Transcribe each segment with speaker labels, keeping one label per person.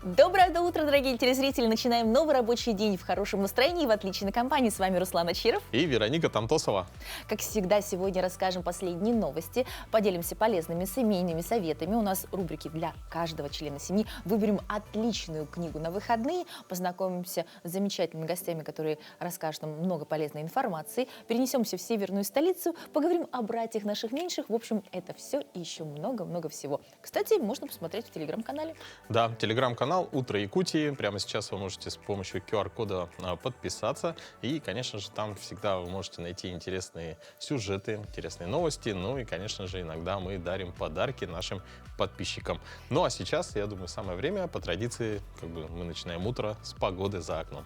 Speaker 1: Доброе утро, дорогие телезрители! Начинаем новый рабочий день в хорошем настроении и в отличной компании. С вами Руслан Ачиров
Speaker 2: и Вероника Тантосова.
Speaker 1: Как всегда, сегодня расскажем последние новости, поделимся полезными семейными советами. У нас рубрики для каждого члена семьи. Выберем отличную книгу на выходные, познакомимся с замечательными гостями, которые расскажут нам много полезной информации. Перенесемся в северную столицу, поговорим о братьях наших меньших. В общем, это все и еще много-много всего. Кстати, можно посмотреть в телеграм-канале.
Speaker 2: Да, телеграм-канал «Утро Якутии». Прямо сейчас вы можете с помощью QR-кода подписаться. И, конечно же, там всегда вы можете найти интересные сюжеты, интересные новости. Ну и, конечно же, иногда мы дарим подарки нашим подписчикам. Ну а сейчас, я думаю, самое время, по традиции, мы начинаем утро с погоды за окном.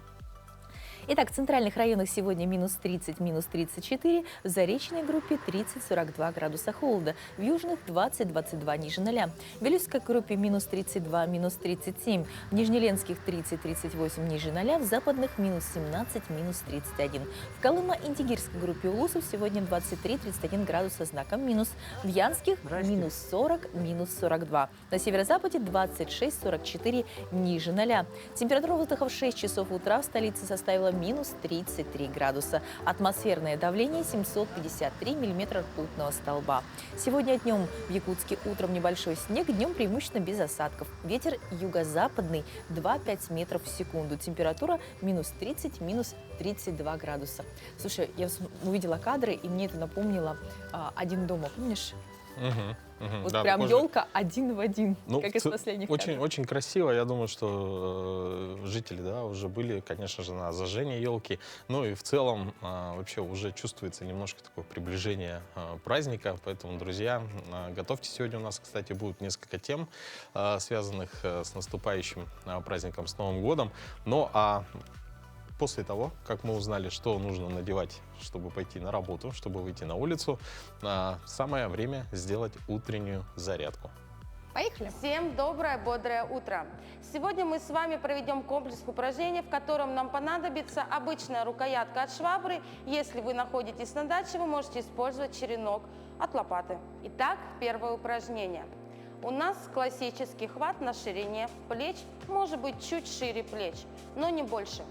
Speaker 1: Итак, в центральных районах сегодня минус 30, минус 34, в заречной группе 30-42 градуса холода, в южных 20-22 ниже 0. В Вилюйской группе минус 32, минус 37, в Нижнеленских 30-38 ниже 0, в западных минус 17, минус 31. В Колымо-Интегирской группе улусов сегодня 23-31 градуса знаком минус, в Янских минус 40, минус 42. На северо-западе 26-44 ниже 0. Температура воздуха в 6 часов утра в столице составила минус 33 градуса. Атмосферное давление 753 миллиметра ртутного столба. Сегодня днем в Якутске утром небольшой снег, днем преимущественно без осадков. Ветер юго-западный 2-5 метров в секунду. Температура минус 30, минус 32 градуса. Слушай, я увидела кадры, и мне это напомнило «Один дома». Помнишь? Вот да, прям елка один в один, как из последних кадров.
Speaker 2: Очень красиво. Я думаю, что жители уже были, конечно же, на зажжении елки. Ну и в целом вообще уже чувствуется немножко такое приближение праздника. Поэтому, друзья, готовьте. Сегодня у нас, кстати, будет несколько тем, связанных с наступающим праздником, с Новым годом. Ну а после того, как мы узнали, что нужно надевать, чтобы пойти на работу, чтобы выйти на улицу, самое время сделать утреннюю зарядку.
Speaker 1: Поехали!
Speaker 3: Всем доброе, бодрое утро! Сегодня мы с вами проведем комплекс упражнений, в котором нам понадобится обычная рукоятка от швабры. Если вы находитесь на даче, вы можете использовать черенок от лопаты. Итак, первое упражнение. У нас классический хват на ширине плеч, может быть чуть шире плеч, но не больше.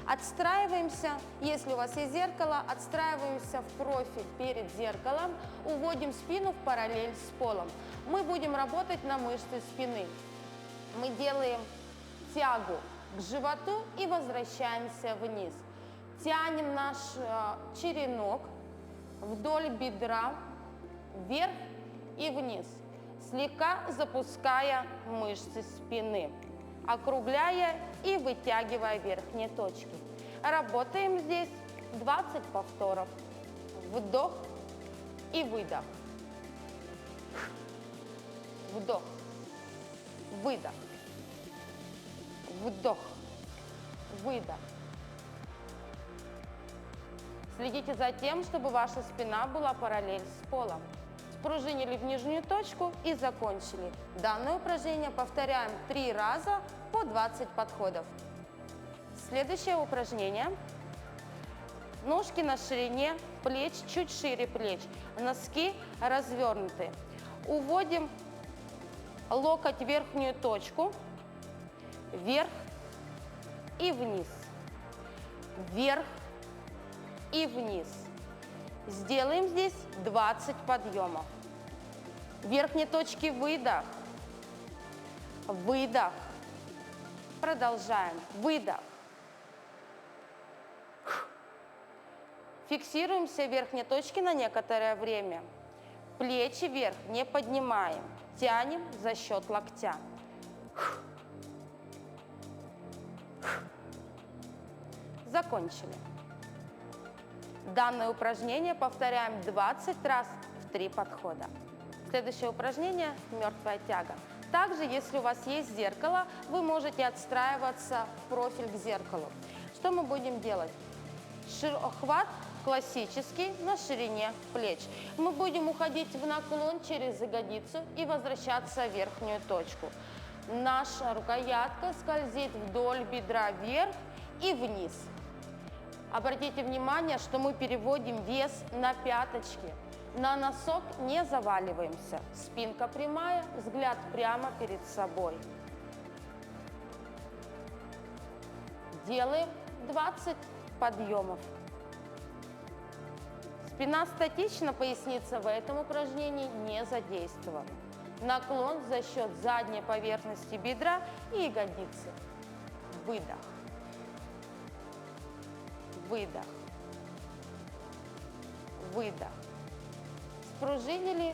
Speaker 3: Отстраиваемся, если у вас есть зеркало, отстраиваемся в профиль перед зеркалом, уводим спину в параллель с полом. Мы будем работать на мышцы спины. Мы делаем тягу к животу и возвращаемся вниз. Тянем наш черенок вдоль бедра, вверх и вниз, слегка запуская мышцы спины, округляя и вытягивая верхние точки. Работаем здесь 20 повторов. Вдох и выдох. Вдох. Выдох. Вдох. Выдох. Следите за тем, чтобы ваша спина была параллель с полом. Спружинили в нижнюю точку и закончили. Данное упражнение повторяем 3 раза по 20 подходов. Следующее упражнение. Ножки на ширине плеч, чуть шире плеч. Носки развернуты. Уводим локоть в верхнюю точку. Вверх и вниз. Вверх и вниз. Сделаем здесь 20 подъемов. Верхние точки выдох. Выдох. Продолжаем. Выдох. Фиксируемся в верхней точке на некоторое время. Плечи вверх не поднимаем. Тянем за счет локтя. Закончили. Данное упражнение повторяем 20 раз в 3 подхода. Следующее упражнение – мертвая тяга. Также, если у вас есть зеркало, вы можете отстраиваться в профиль к зеркалу. Что мы будем делать? Хват классический на ширине плеч. Мы будем уходить в наклон через ягодицу и возвращаться в верхнюю точку. Наша рукоятка скользит вдоль бедра вверх и вниз. Обратите внимание, что мы переводим вес на пяточки. На носок не заваливаемся. Спинка прямая, взгляд прямо перед собой. Сделаем 20 подъемов. Спина статична, поясница в этом упражнении не задействована. Наклон за счет задней поверхности бедра и ягодицы. Выдох. Выдох. Выдох. Спружинили,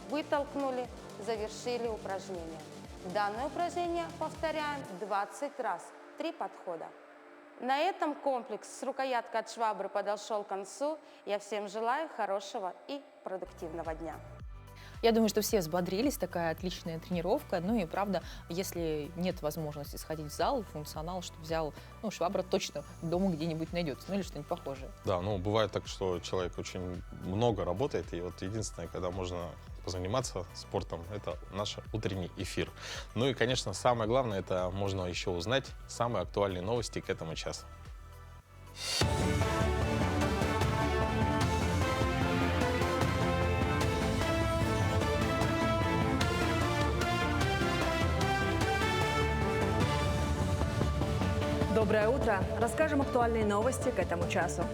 Speaker 3: вытолкнули, завершили упражнение. Данное упражнение повторяем 20 раз, 3 подхода. На этом комплекс с рукояткой от швабры подошел к концу. Я всем желаю хорошего и продуктивного дня.
Speaker 1: Я думаю, что все взбодрились, такая отличная тренировка. Ну и правда, если нет возможности сходить в зал, функционал, чтобы взял, ну, швабра точно дома где-нибудь найдется, ну или что-нибудь похожее.
Speaker 2: Да, ну бывает так, что человек очень много работает, и вот единственное, когда можно позаниматься спортом, это наш утренний эфир. Ну и, конечно, самое главное, это можно еще узнать самые актуальные новости к этому часу.
Speaker 4: Доброе утро! Расскажем актуальные новости к этому часу.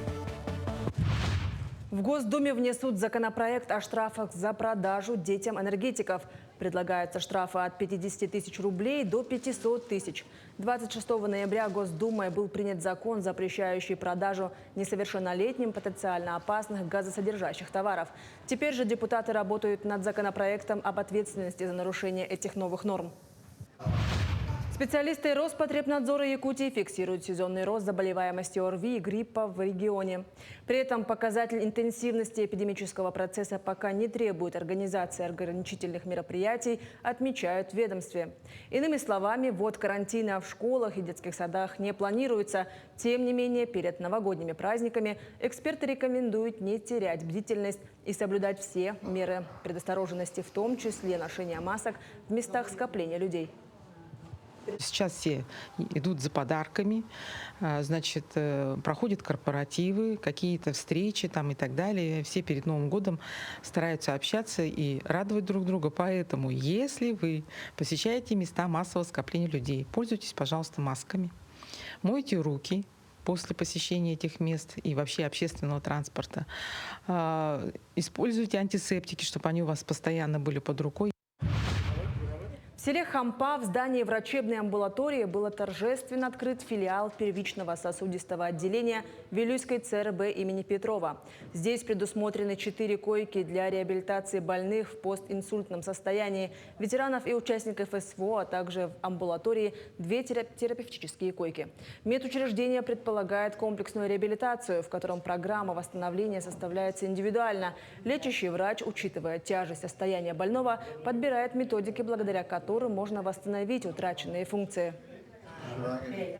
Speaker 4: В Госдуме внесут законопроект о штрафах за продажу детям энергетиков. Предлагаются штрафы от 50 тысяч рублей до 500 тысяч. 26 ноября Госдумой был принят закон, запрещающий продажу несовершеннолетним потенциально опасных газосодержащих товаров. Теперь же депутаты работают над законопроектом об ответственности за нарушение этих новых норм. Специалисты Роспотребнадзора Якутии фиксируют сезонный рост заболеваемости ОРВИ и гриппа в регионе. При этом показатель интенсивности эпидемического процесса пока не требует организации ограничительных мероприятий, отмечают в ведомстве. Иными словами, ввод карантина в школах и детских садах не планируется. Тем не менее, перед новогодними праздниками эксперты рекомендуют не терять бдительность и соблюдать все меры предосторожности, в том числе ношение масок в местах скопления людей.
Speaker 5: Сейчас все идут за подарками, значит, проходят корпоративы, какие-то встречи там и так далее. Все перед Новым годом стараются общаться и радовать друг друга. Поэтому, если вы посещаете места массового скопления людей, пользуйтесь, пожалуйста, масками, мойте руки после посещения этих мест и вообще общественного транспорта. Используйте антисептики, чтобы они у вас постоянно были под рукой.
Speaker 4: В селе Хампа в здании врачебной амбулатории был торжественно открыт филиал первичного сосудистого отделения Вилюйской ЦРБ имени Петрова. Здесь предусмотрены 4 койки для реабилитации больных в постинсультном состоянии, ветеранов и участников СВО, а также в амбулатории 2 терапевтические койки. Медучреждение предполагает комплексную реабилитацию, в котором программа восстановления составляется индивидуально. Лечащий врач, учитывая тяжесть состояния больного, подбирает методики, благодаря которым можно восстановить утраченные функции.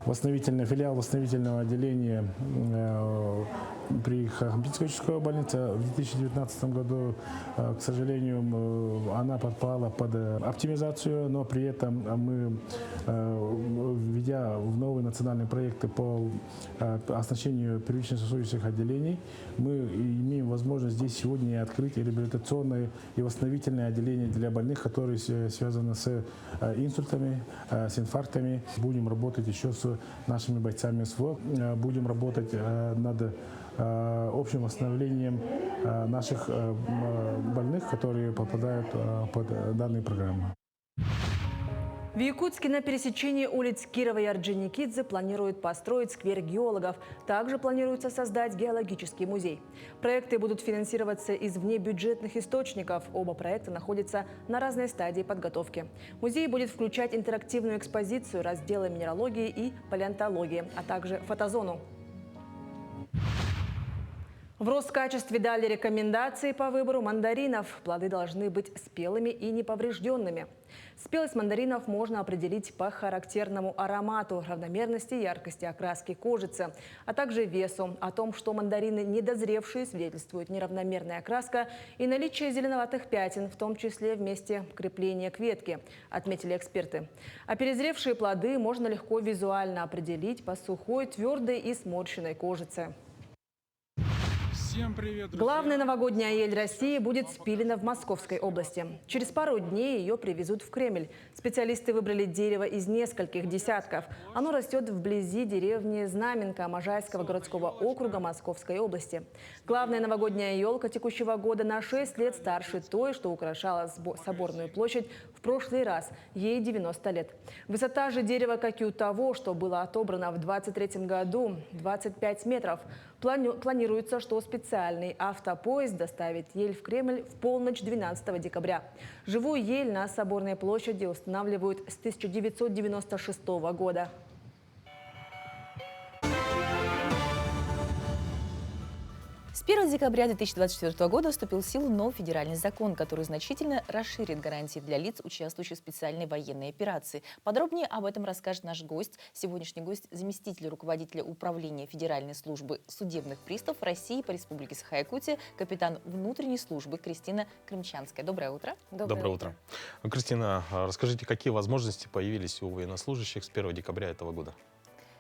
Speaker 6: Восстановительный филиал восстановительного отделения при Хампинской больнице в 2019 году, к сожалению, она подпала под оптимизацию, но при этом мы, введя в новые национальные проекты по оснащению первичных сосудистых отделений, мы имеем возможность здесь сегодня открыть реабилитационное и восстановительное отделение для больных, которые связаны с инсультами, с инфарктами. Будем работать еще с нашими бойцами СВО, будем работать над общим восстановлением наших больных, которые попадают под данные программы.
Speaker 4: В Якутске на пересечении улиц Кирова и Орджоникидзе планируют построить сквер геологов. Также планируется создать геологический музей. Проекты будут финансироваться из внебюджетных источников. Оба проекта находятся на разной стадии подготовки. Музей будет включать интерактивную экспозицию, разделы минералогии и палеонтологии, а также фотозону. В Роскачестве дали рекомендации по выбору мандаринов. Плоды должны быть спелыми и неповрежденными. Спелость мандаринов можно определить по характерному аромату, равномерности и яркости окраски кожицы, а также весу. О том, что мандарины недозревшие, свидетельствует неравномерная окраска и наличие зеленоватых пятен, в том числе в месте крепления к ветке, отметили эксперты. А перезревшие плоды можно легко визуально определить по сухой, твердой и сморщенной кожице.
Speaker 7: Всем привет, друзья!
Speaker 4: Главная новогодняя ель России будет спилена в Московской области. Через пару дней ее привезут в Кремль. Специалисты выбрали дерево из нескольких десятков. Оно растет вблизи деревни Знаменка Можайского городского округа Московской области. Главная новогодняя елка текущего года на 6 лет старше той, что украшала Соборную площадь в прошлый раз. Ей 90 лет. Высота же дерева, как и у того, что было отобрано в 2023 году, 25 метров. Планируется, что специальный автопоезд доставит ель в Кремль в полночь 12 декабря. Живую ель на Соборной площади устанавливают с 1996 года.
Speaker 1: С 1 декабря 2024 года вступил в силу новый федеральный закон, который значительно расширит гарантии для лиц, участвующих в специальной военной операции. Подробнее об этом расскажет наш гость. Сегодняшний гость – заместитель руководителя управления Федеральной службы судебных приставов России по Республике Саха-Якутия, капитан внутренней службы Кристина Крымчанская. Доброе утро.
Speaker 2: Доброе утро. Кристина, расскажите, какие возможности появились у военнослужащих с 1 декабря этого года?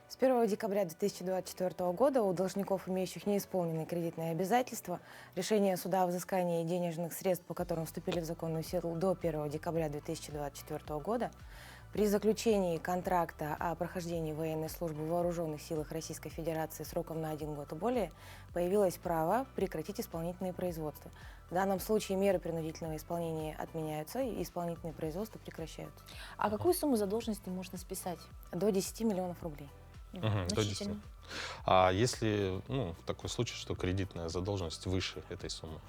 Speaker 8: С 1 декабря 2024 года у должников, имеющих неисполненные кредитные обязательства, решения суда о взыскании денежных средств, по которым вступили в законную силу до 1 декабря 2024 года, при заключении контракта о прохождении военной службы в Вооруженных силах Российской Федерации сроком на 1 год и более, появилось право прекратить исполнительные производства. В данном случае меры принудительного исполнения отменяются и исполнительные производства прекращаются.
Speaker 1: А какую сумму задолженности можно списать?
Speaker 8: До 10 миллионов рублей.
Speaker 2: До 10. А если в такой случай, что кредитная задолженность выше этой суммы?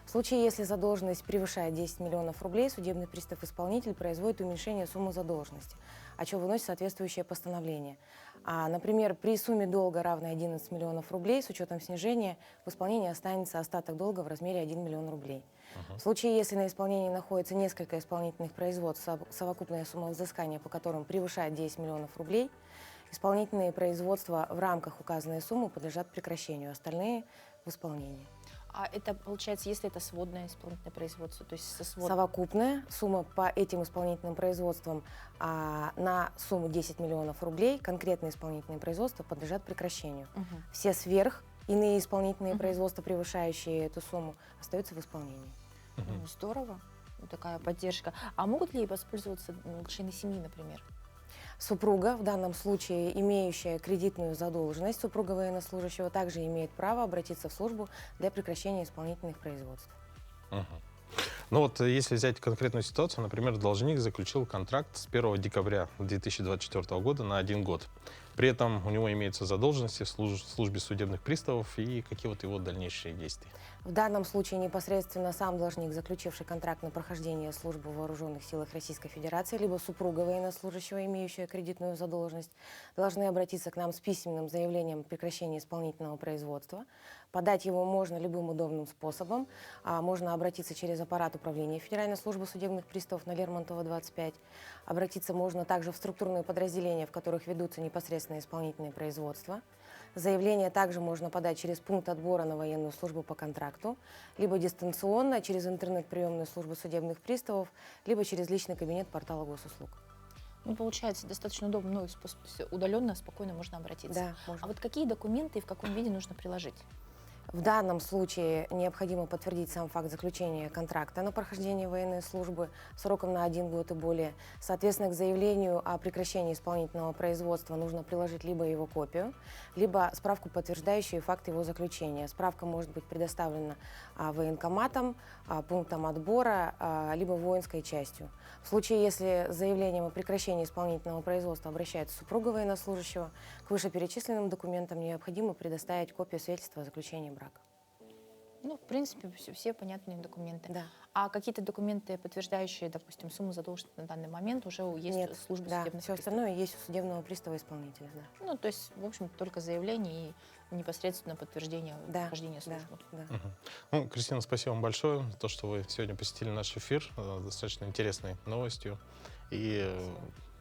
Speaker 8: В случае, если задолженность превышает 10 миллионов рублей, судебный пристав-исполнитель производит уменьшение суммы задолженности, о чем выносит соответствующее постановление. Например, при сумме долга, равной 11 миллионов рублей, с учетом снижения, в исполнении останется остаток долга в размере 1 миллион рублей. В случае, если на исполнении находится несколько исполнительных производств, совокупная сумма взыскания по которым превышает 10 миллионов рублей, исполнительные производства в рамках указанной суммы подлежат прекращению, остальные в исполнении.
Speaker 1: А это получается, если это сводное исполнительное производство, то есть
Speaker 8: Совокупная сумма по этим исполнительным производствам на сумму 10 миллионов рублей, конкретные исполнительные производства подлежат прекращению. Все сверх иные исполнительные производства, превышающие эту сумму, остаются в исполнении.
Speaker 1: Здорово, такая поддержка. А могут ли воспользоваться члены семьи, например?
Speaker 8: Супруга, в данном случае имеющая кредитную задолженность, супруга военнослужащего также имеет право обратиться в службу для прекращения исполнительных производств.
Speaker 2: Ну вот, если взять конкретную ситуацию, например, должник заключил контракт с 1 декабря 2024 года на 1 год. При этом у него имеются задолженности в службе судебных приставов, и какие вот его дальнейшие действия?
Speaker 8: В данном случае непосредственно сам должник, заключивший контракт на прохождение службы в Вооруженных силах Российской Федерации, либо супруга военнослужащего, имеющая кредитную задолженность, должны обратиться к нам с письменным заявлением о прекращении исполнительного производства. Подать его можно любым удобным способом. Можно обратиться через аппарат управления Федеральной службы судебных приставов на Лермонтова, 25. Обратиться можно также в структурные подразделения, в которых ведутся непосредственно исполнительные производства. Заявление также можно подать через пункт отбора на военную службу по контракту, либо дистанционно через интернет-приемную службу судебных приставов, либо через личный кабинет портала госуслуг.
Speaker 1: Ну, получается, достаточно удобный способ, то есть удаленно, спокойно можно обратиться.
Speaker 8: Да, можно.
Speaker 1: А вот какие документы и в каком виде нужно приложить?
Speaker 8: В данном случае необходимо подтвердить сам факт заключения контракта на прохождение военной службы сроком на 1 год и более. Соответственно, к заявлению о прекращении исполнительного производства нужно приложить либо его копию, либо справку, подтверждающую факт его заключения. Справка может быть предоставлена военкоматом, пунктом отбора, либо воинской частью. В случае, если с заявлением о прекращении исполнительного производства обращается супруга военнослужащего, к вышеперечисленным документам необходимо предоставить копию свидетельства о заключении брака.
Speaker 1: Ну, в принципе, все понятные документы.
Speaker 8: Да.
Speaker 1: А какие-то документы, подтверждающие, допустим, сумму задолженности на данный момент, уже есть
Speaker 8: Нет,
Speaker 1: в службе
Speaker 8: да,
Speaker 1: судебных
Speaker 8: все
Speaker 1: приставов?
Speaker 8: остальное есть у судебного пристава-исполнителя. Да.
Speaker 1: Ну, то есть, в общем, только заявление и непосредственно подтверждение прохождения службы.
Speaker 8: Да.
Speaker 2: Ну, Кристина, спасибо вам большое за то, что вы сегодня посетили наш эфир достаточно интересной новостью. И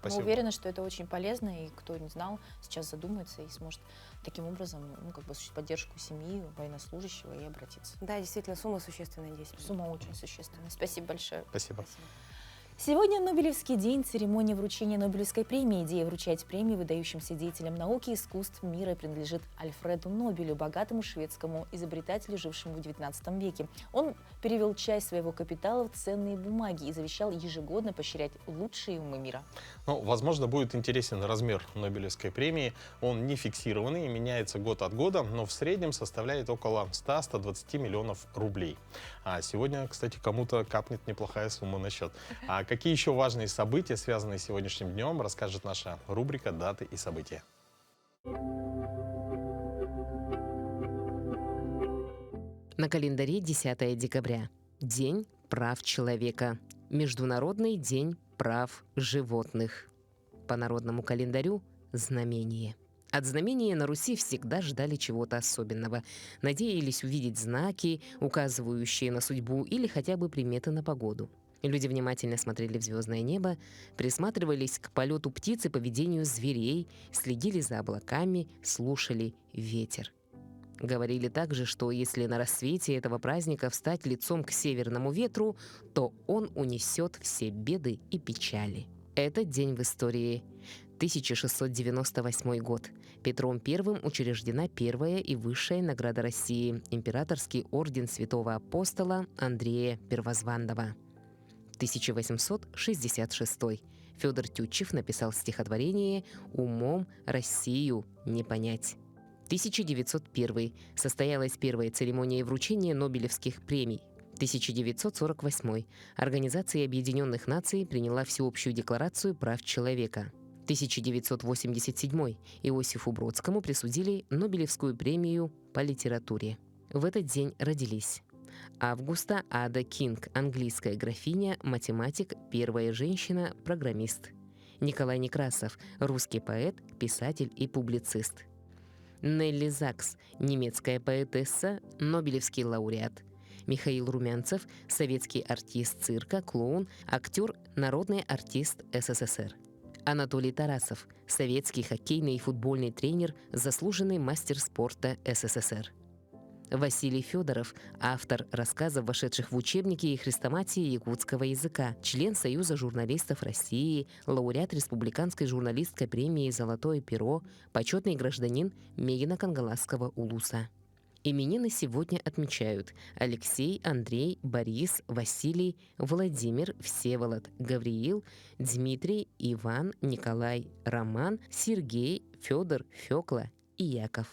Speaker 1: Мы
Speaker 2: спасибо.
Speaker 1: уверены, что это очень полезно, и кто не знал, сейчас задумается и сможет таким образом осуществить поддержку семьи, военнослужащего и обратиться.
Speaker 8: Да, действительно, сумма существенная, 10 миллионов.
Speaker 1: Сумма очень существенная. Спасибо большое.
Speaker 2: Спасибо.
Speaker 1: Сегодня Нобелевский день, церемония вручения Нобелевской премии. Идея вручать премии выдающимся деятелям науки и искусств мира принадлежит Альфреду Нобелю, богатому шведскому изобретателю, жившему в XIX веке. Он перевел часть своего капитала в ценные бумаги и завещал ежегодно поощрять лучшие умы мира.
Speaker 2: Ну, возможно, будет интересен размер Нобелевской премии. Он не фиксированный и меняется год от года, но в среднем составляет около 100-120 миллионов рублей. А сегодня, кстати, кому-то капнет неплохая сумма на счет. А какие еще важные события, связанные с сегодняшним днем, расскажет наша рубрика «Даты и события».
Speaker 7: На календаре 10 декабря. День прав человека. Международный день прав животных. По народному календарю – знамение. От знамения на Руси всегда ждали чего-то особенного. Надеялись увидеть знаки, указывающие на судьбу, или хотя бы приметы на погоду. Люди внимательно смотрели в звездное небо, присматривались к полету птиц и поведению зверей, следили за облаками, слушали ветер. Говорили также, что если на рассвете этого праздника встать лицом к северному ветру, то он унесет все беды и печали. Этот день в истории. 1698 год. Петром I учреждена первая и высшая награда России – Императорский орден Святого Апостола Андрея Первозванного. 1866. Федор Тютчев написал стихотворение «Умом Россию не понять». 1901. Состоялась первая церемония вручения Нобелевских премий. 1948. Организация Объединенных Наций приняла Всеобщую декларацию прав человека. 1987. Иосифу Бродскому присудили Нобелевскую премию по литературе. В этот день родились Августа Ада Кинг, английская графиня, математик, первая женщина-программист. Николай Некрасов, русский поэт, писатель и публицист. Нелли Закс, немецкая поэтесса, нобелевский лауреат. Михаил Румянцев, советский артист цирка, клоун, актер, народный артист СССР. Анатолий Тарасов, советский хоккейный и футбольный тренер, заслуженный мастер спорта СССР. Василий Федоров, автор рассказов, вошедших в учебники и хрестоматии якутского языка, член Союза журналистов России, лауреат Республиканской журналистской премии «Золотое перо», почетный гражданин Мегино-Кангаласского улуса. Именины сегодня отмечают Алексей, Андрей, Борис, Василий, Владимир, Всеволод, Гавриил, Дмитрий, Иван, Николай, Роман, Сергей, Федор, Фёкла и Яков.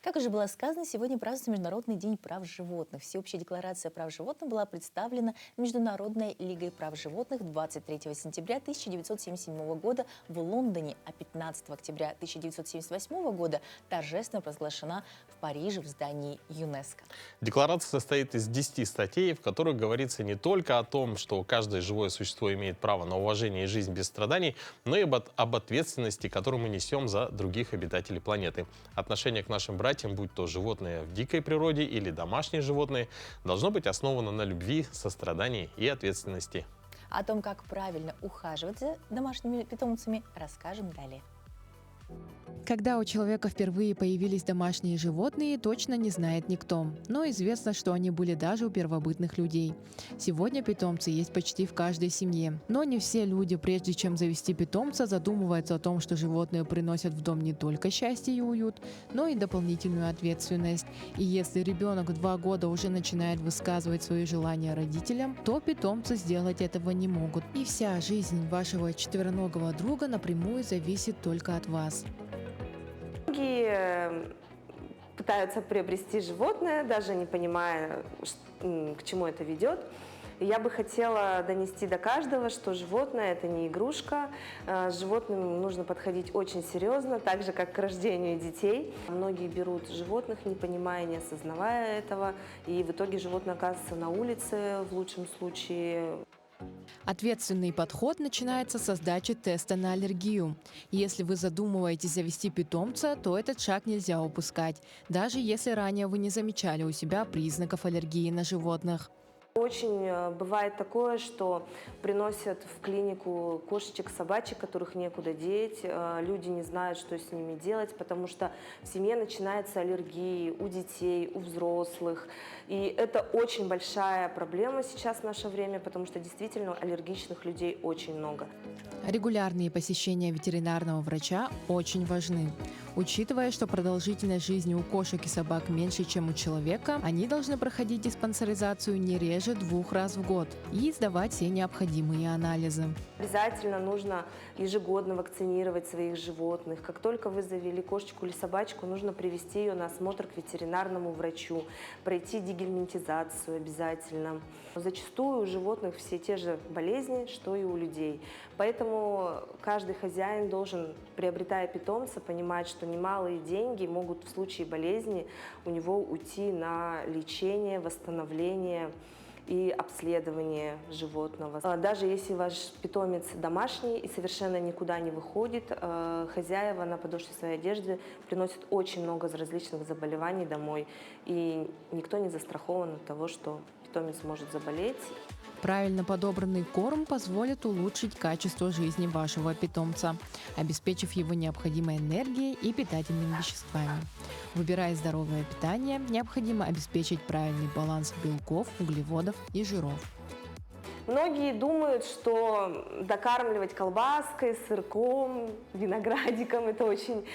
Speaker 1: Как уже было сказано, сегодня празднуется Международный день прав животных. Всеобщая декларация прав животных была представлена Международной лигой прав животных 23 сентября 1977 года в Лондоне, а 15 октября 1978 года торжественно провозглашена в Париже в здании ЮНЕСКО.
Speaker 2: Декларация состоит из 10 статей, в которых говорится не только о том, что каждое живое существо имеет право на уважение и жизнь без страданий, но и об ответственности, которую мы несем за других обитателей планеты. Отношение к нашим братьям, будь то животные в дикой природе или домашние животные, должно быть основано на любви, сострадании и ответственности.
Speaker 1: О том, как правильно ухаживать за домашними питомцами, расскажем далее.
Speaker 9: Когда у человека впервые появились домашние животные, точно не знает никто. Но известно, что они были даже у первобытных людей. Сегодня питомцы есть почти в каждой семье. Но не все люди, прежде чем завести питомца, задумываются о том, что животные приносят в дом не только счастье и уют, но и дополнительную ответственность. И если ребенок в 2 года уже начинает высказывать свои желания родителям, то питомцы сделать этого не могут. И вся жизнь вашего четвероногого друга напрямую зависит только от вас.
Speaker 10: Многие пытаются приобрести животное, даже не понимая, к чему это ведет. Я бы хотела донести до каждого, что животное – это не игрушка. С животным нужно подходить очень серьезно, так же, как к рождению детей. Многие берут животных, не понимая, не осознавая этого, и в итоге животное оказывается на улице в лучшем случае.
Speaker 9: Ответственный подход начинается со сдачи теста на аллергию. Если вы задумываетесь завести питомца, то этот шаг нельзя упускать, даже если ранее вы не замечали у себя признаков аллергии на животных.
Speaker 10: Очень бывает такое, что приносят в клинику кошечек, собачек, которых некуда деть. Люди не знают, что с ними делать, потому что в семье начинаются аллергии у детей, у взрослых. И это очень большая проблема сейчас в наше время, потому что действительно аллергичных людей очень много.
Speaker 9: Регулярные посещения ветеринарного врача очень важны. Учитывая, что продолжительность жизни у кошек и собак меньше, чем у человека, они должны проходить диспансеризацию не реже 2 раз в год и сдавать все необходимые анализы.
Speaker 10: Обязательно нужно ежегодно вакцинировать своих животных. Как только вы завели кошечку или собачку, нужно привести ее на осмотр к ветеринарному врачу, пройти дегельминтизацию обязательно. Зачастую у животных все те же болезни, что и у людей. Поэтому каждый хозяин должен, приобретая питомца, понимать, что немалые деньги могут в случае болезни у него уйти на лечение, восстановление и обследование животного. Даже если ваш питомец домашний и совершенно никуда не выходит, хозяева на подошве своей одежды приносят очень много различных заболеваний домой, и никто не застрахован от того, что питомец может заболеть.
Speaker 9: Правильно подобранный корм позволит улучшить качество жизни вашего питомца, обеспечив его необходимой энергией и питательными веществами. Выбирая здоровое питание, необходимо обеспечить правильный баланс белков, углеводов и жиров.
Speaker 10: Многие думают, что докармливать колбаской, сырком, виноградиком – это очень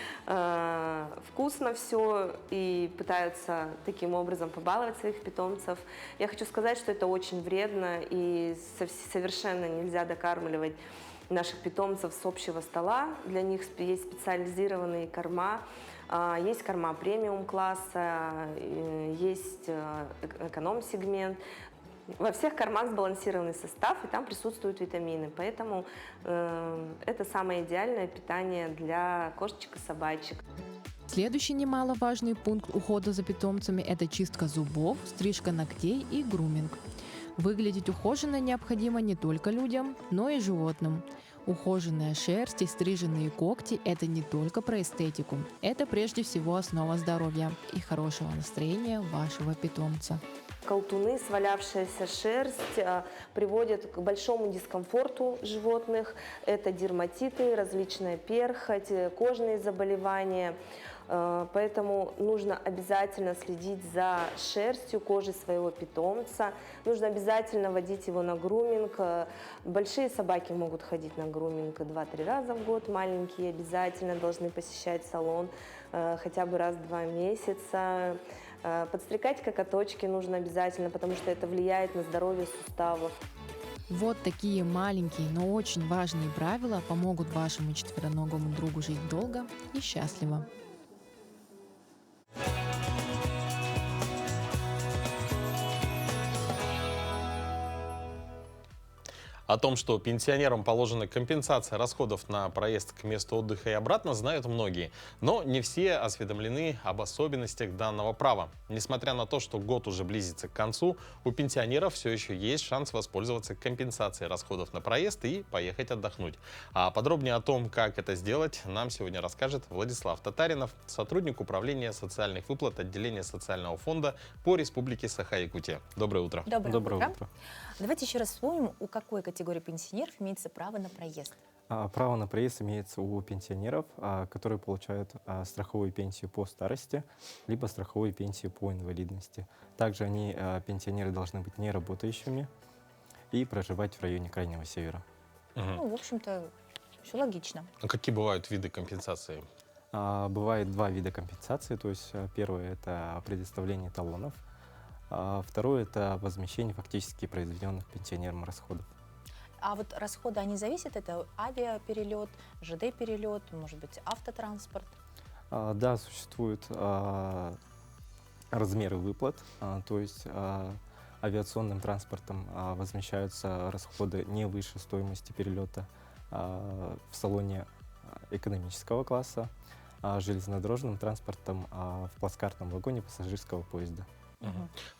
Speaker 10: вкусно все, и пытаются таким образом побаловать своих питомцев. Я хочу сказать, что это очень вредно, и совершенно нельзя докармливать наших питомцев с общего стола. Для них есть специализированные корма. Есть корма премиум-класса, есть эконом-сегмент. Во всех кормах сбалансированный состав, и там присутствуют витамины. Поэтому это самое идеальное питание для кошечек и собачек.
Speaker 9: Следующий немаловажный пункт ухода за питомцами – это чистка зубов, стрижка ногтей и груминг. Выглядеть ухоженно необходимо не только людям, но и животным. Ухоженная шерсть и стриженные когти – это не только про эстетику. Это прежде всего основа здоровья и хорошего настроения вашего питомца.
Speaker 10: Колтуны, свалявшаяся шерсть приводят к большому дискомфорту животных. Это дерматиты, различная перхоть, кожные заболевания. Поэтому нужно обязательно следить за шерстью кожи своего питомца. Нужно обязательно водить его на груминг. Большие собаки могут ходить на груминг 2-3 раза в год. Маленькие обязательно должны посещать салон хотя бы раз в 2 месяца. Подстригать коготочки нужно обязательно, потому что это влияет на здоровье суставов.
Speaker 9: Вот такие маленькие, но очень важные правила помогут вашему четвероногому другу жить долго и счастливо.
Speaker 2: О том, что пенсионерам положена компенсация расходов на проезд к месту отдыха и обратно, знают многие. Но не все осведомлены об особенностях данного права. Несмотря на то, что год уже близится к концу, у пенсионеров все еще есть шанс воспользоваться компенсацией расходов на проезд и поехать отдохнуть. А подробнее о том, как это сделать, нам сегодня расскажет Владислав Татаринов, сотрудник управления социальных выплат отделения социального фонда по Республике Саха-Якутия. Доброе утро.
Speaker 1: Доброе утро. Давайте еще раз вспомним, у какой категории пенсионеров имеется право на проезд.
Speaker 11: Право на проезд имеется у пенсионеров, которые получают страховую пенсию по старости, либо страховую пенсию по инвалидности. Также пенсионеры, должны быть неработающими и проживать в районе Крайнего Севера.
Speaker 1: Ну, в общем-то, все логично.
Speaker 2: А какие бывают виды компенсации?
Speaker 11: Бывает 2 вида компенсации. То есть первое – это предоставление талонов, второе – это возмещение фактически произведенных пенсионерам расходов.
Speaker 1: А вот расходы, они зависят? Это авиаперелет, ЖД-перелет, может быть, автотранспорт?
Speaker 11: Да, существуют размеры выплат, то есть авиационным транспортом возмещаются расходы не выше стоимости перелета в салоне экономического класса, железнодорожным транспортом в плацкартном вагоне пассажирского поезда.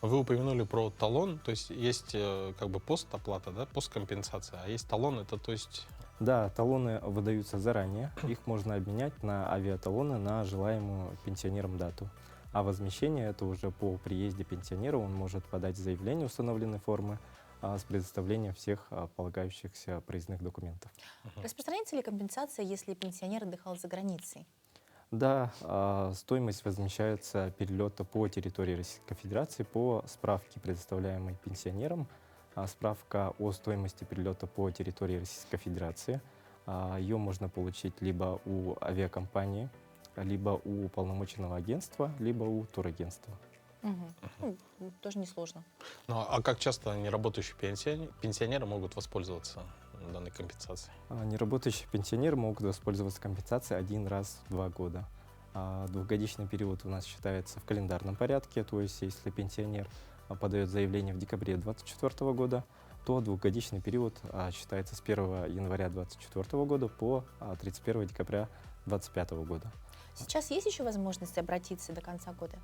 Speaker 2: Вы упомянули про талон, то есть есть как бы постоплата, да, посткомпенсация, а есть талон, это то есть...
Speaker 11: Да, талоны выдаются заранее, их можно обменять на авиаталоны на желаемую пенсионерам дату. А возмещение — это уже по приезде пенсионера, он может подать заявление установленной формы с предоставлением всех полагающихся проездных документов.
Speaker 1: Распространяется ли компенсация, если пенсионер отдыхал за границей?
Speaker 11: Да, стоимость возмещается перелета по территории Российской Федерации по справке, предоставляемой пенсионерам. Справка о стоимости перелета по территории Российской Федерации. Ее можно получить либо у авиакомпании, либо у уполномоченного агентства, либо у турагентства.
Speaker 1: Ну, тоже несложно.
Speaker 2: Ну, а как часто неработающие пенсионеры могут воспользоваться данной компенсацией?
Speaker 11: Неработающие пенсионеры могут воспользоваться компенсацией один раз в 2 года. Двухгодичный период у нас считается в календарном порядке, то есть если пенсионер подает заявление в декабре 2024 года, то двухгодичный период считается с 1 января 2024 года по 31 декабря 2025 года.
Speaker 1: Сейчас есть еще возможность обратиться до конца года?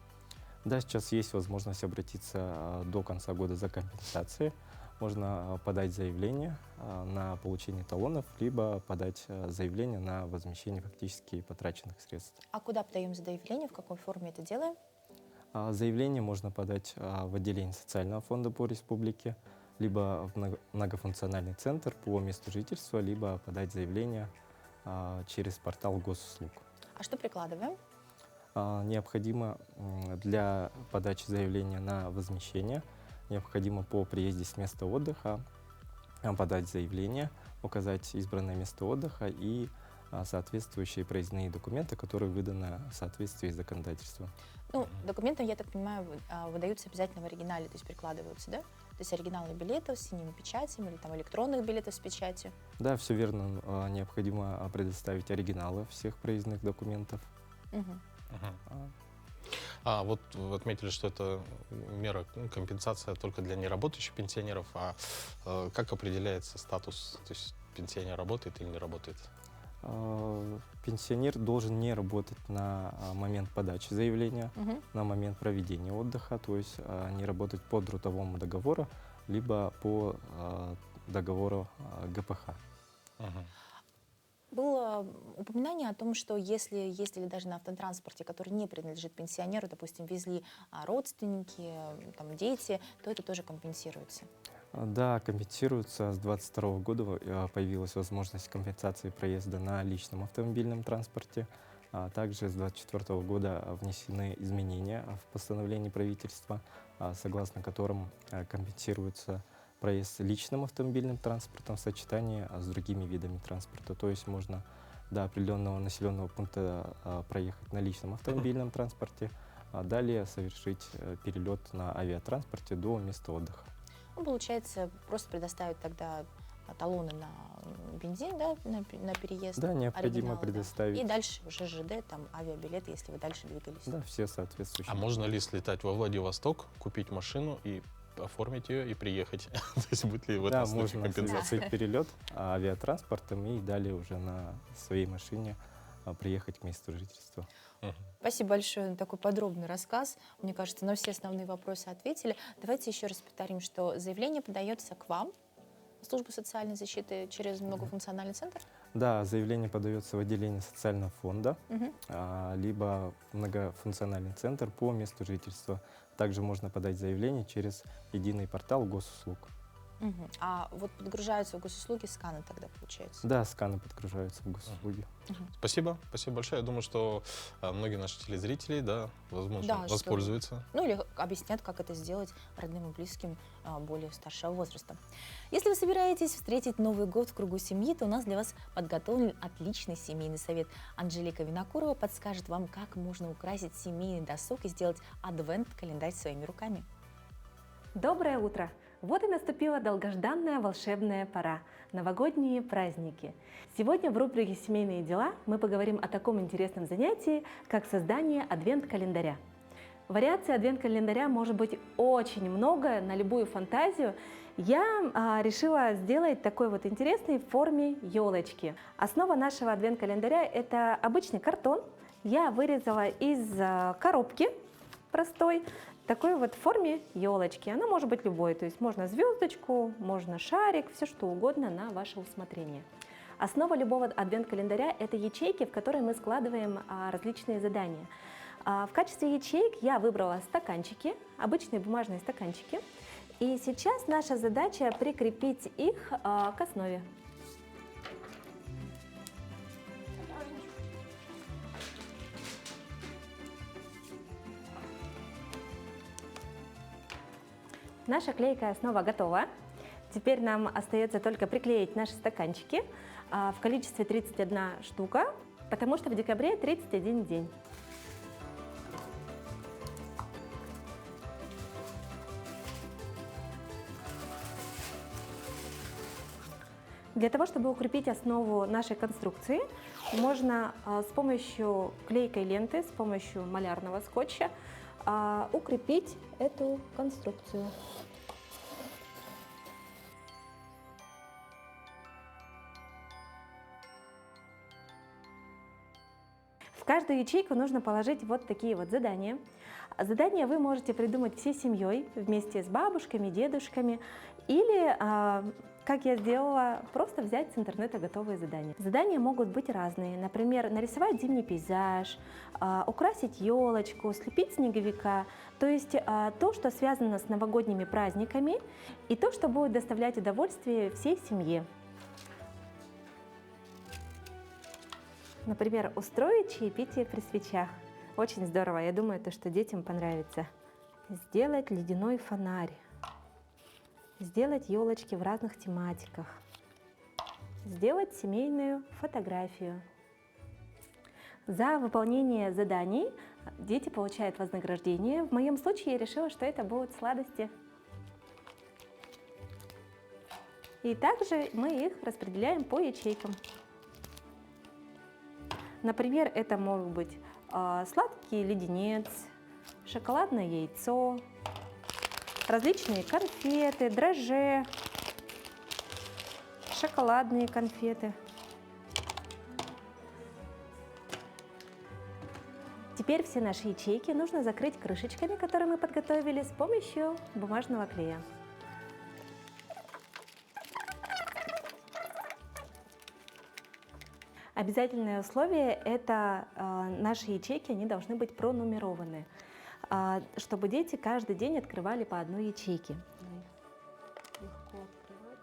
Speaker 11: Да, сейчас есть возможность обратиться до конца года за компенсацией. Можно подать заявление на получение талонов, либо подать заявление на возмещение фактически потраченных средств.
Speaker 1: А куда подаем заявление, в какой форме это делаем?
Speaker 11: Заявление можно подать в отделении социального фонда по республике, либо в многофункциональный центр по месту жительства, либо подать заявление через портал госуслуг.
Speaker 1: А что прикладываем?
Speaker 11: Необходимо для подачи заявления на возмещение, необходимо по приезде с места отдыха подать заявление, указать избранное место отдыха и соответствующие проездные документы, которые выданы в соответствии с законодательством.
Speaker 1: Ну, документы, я так понимаю, выдаются обязательно в оригинале, то есть прикладываются, да? То есть оригиналы билетов с синими печатями или там электронных билетов с печатью?
Speaker 11: Да, все верно. Необходимо предоставить оригиналы всех проездных документов.
Speaker 2: Вот вы отметили, что это мера компенсация только для неработающих пенсионеров. А как определяется статус? То есть пенсионер работает или не работает?
Speaker 11: Пенсионер должен не работать на момент подачи заявления, на момент проведения отдыха, то есть не работать по трудовому договору, либо по договору ГПХ.
Speaker 1: Было упоминание о том, что если ездили даже на автотранспорте, который не принадлежит пенсионеру, допустим, везли родственники, там, дети, то это тоже компенсируется.
Speaker 11: Да, компенсируется. С 2022 года появилась возможность компенсации проезда на личном автомобильном транспорте. Также с 2024 года внесены изменения в постановлении правительства, согласно которым компенсируется проезд личным автомобильным транспортом в сочетании с другими видами транспорта. То есть можно до определенного населенного пункта проехать на личном автомобильном транспорте, а далее совершить перелет на авиатранспорте до места отдыха.
Speaker 1: Ну, получается, просто предоставить тогда талоны на бензин, да, на переезд.
Speaker 11: Да, необходимо предоставить.
Speaker 1: Да? И дальше уже ЖД, там, авиабилеты, если вы дальше двигались.
Speaker 11: Да, все соответствующие.
Speaker 2: А можно ли слетать во Владивосток, купить машину и оформить ее и приехать? То есть будет ли в этом случае компенсация?
Speaker 11: Да, можно совершить перелет авиатранспортом и далее уже на своей машине приехать к месту жительства.
Speaker 1: Спасибо большое за такой подробный рассказ. Мне кажется, на все основные вопросы ответили. Давайте еще раз повторим, что заявление подается к вам, в службу социальной защиты, через многофункциональный центр?
Speaker 11: Да, заявление подается в отделение социального фонда, либо в многофункциональный центр по месту жительства. Также можно подать заявление через единый портал госуслуг.
Speaker 1: А вот подгружаются в госуслуги сканы тогда, получается?
Speaker 11: Да, сканы подгружаются в госуслуги.
Speaker 2: Спасибо большое. Я думаю, что многие наши телезрители, да, возможно, воспользуются.
Speaker 1: Ну или объяснят, как это сделать родным и близким более старшего возраста. Если вы собираетесь встретить Новый год в кругу семьи, то у нас для вас подготовлен отличный семейный совет. Анжелика Винокурова подскажет вам, как можно украсить семейный досуг и сделать адвент-календарь своими руками.
Speaker 10: Доброе утро! Вот и наступила долгожданная волшебная пора – новогодние праздники. Сегодня в рубрике «Семейные дела» мы поговорим о таком интересном занятии, как создание адвент-календаря. Вариаций адвент-календаря может быть очень много, на любую фантазию. Я решила сделать такой вот интересный в форме елочки. Основа нашего адвент-календаря – это обычный картон. Я вырезала из коробки простой, такой вот в форме елочки. Она может быть любой, то есть можно звездочку, можно шарик, все что угодно на ваше усмотрение. Основа любого адвент-календаря – это ячейки, в которые мы складываем различные задания. В качестве ячеек я выбрала стаканчики, обычные бумажные стаканчики. И сейчас наша задача прикрепить их к основе.
Speaker 12: Наша клейкая основа готова. Теперь нам остается только приклеить наши стаканчики в количестве 31 штука, потому что в декабре 31 день. Для того, чтобы укрепить основу нашей конструкции, можно с помощью клейкой ленты, с помощью малярного скотча укрепить эту конструкцию. В каждую ячейку нужно положить вот такие вот задания. Задания вы можете придумать всей семьей, вместе с бабушками, дедушками, или, как я сделала, просто взять с интернета готовые задания. Задания могут быть разные. Например, нарисовать зимний пейзаж, украсить елочку, слепить снеговика. То есть то, что связано с новогодними праздниками, и то, что будет доставлять удовольствие всей семье. Например, устроить чаепитие при свечах. Очень здорово, я думаю, что детям понравится. Сделать ледяной фонарь. Сделать елочки в разных тематиках. Сделать семейную фотографию. За выполнение заданий дети получают вознаграждение. В моем случае я решила, что это будут сладости. И также мы их распределяем по ячейкам. Например, это может быть сладкий леденец, шоколадное яйцо, различные конфеты, дрожжи, шоколадные конфеты. Теперь все наши ячейки нужно закрыть крышечками, которые мы подготовили с помощью бумажного клея. Обязательное условие – это наши ячейки, они должны быть пронумерованы, чтобы дети каждый день открывали по одной ячейке. Легко открывать.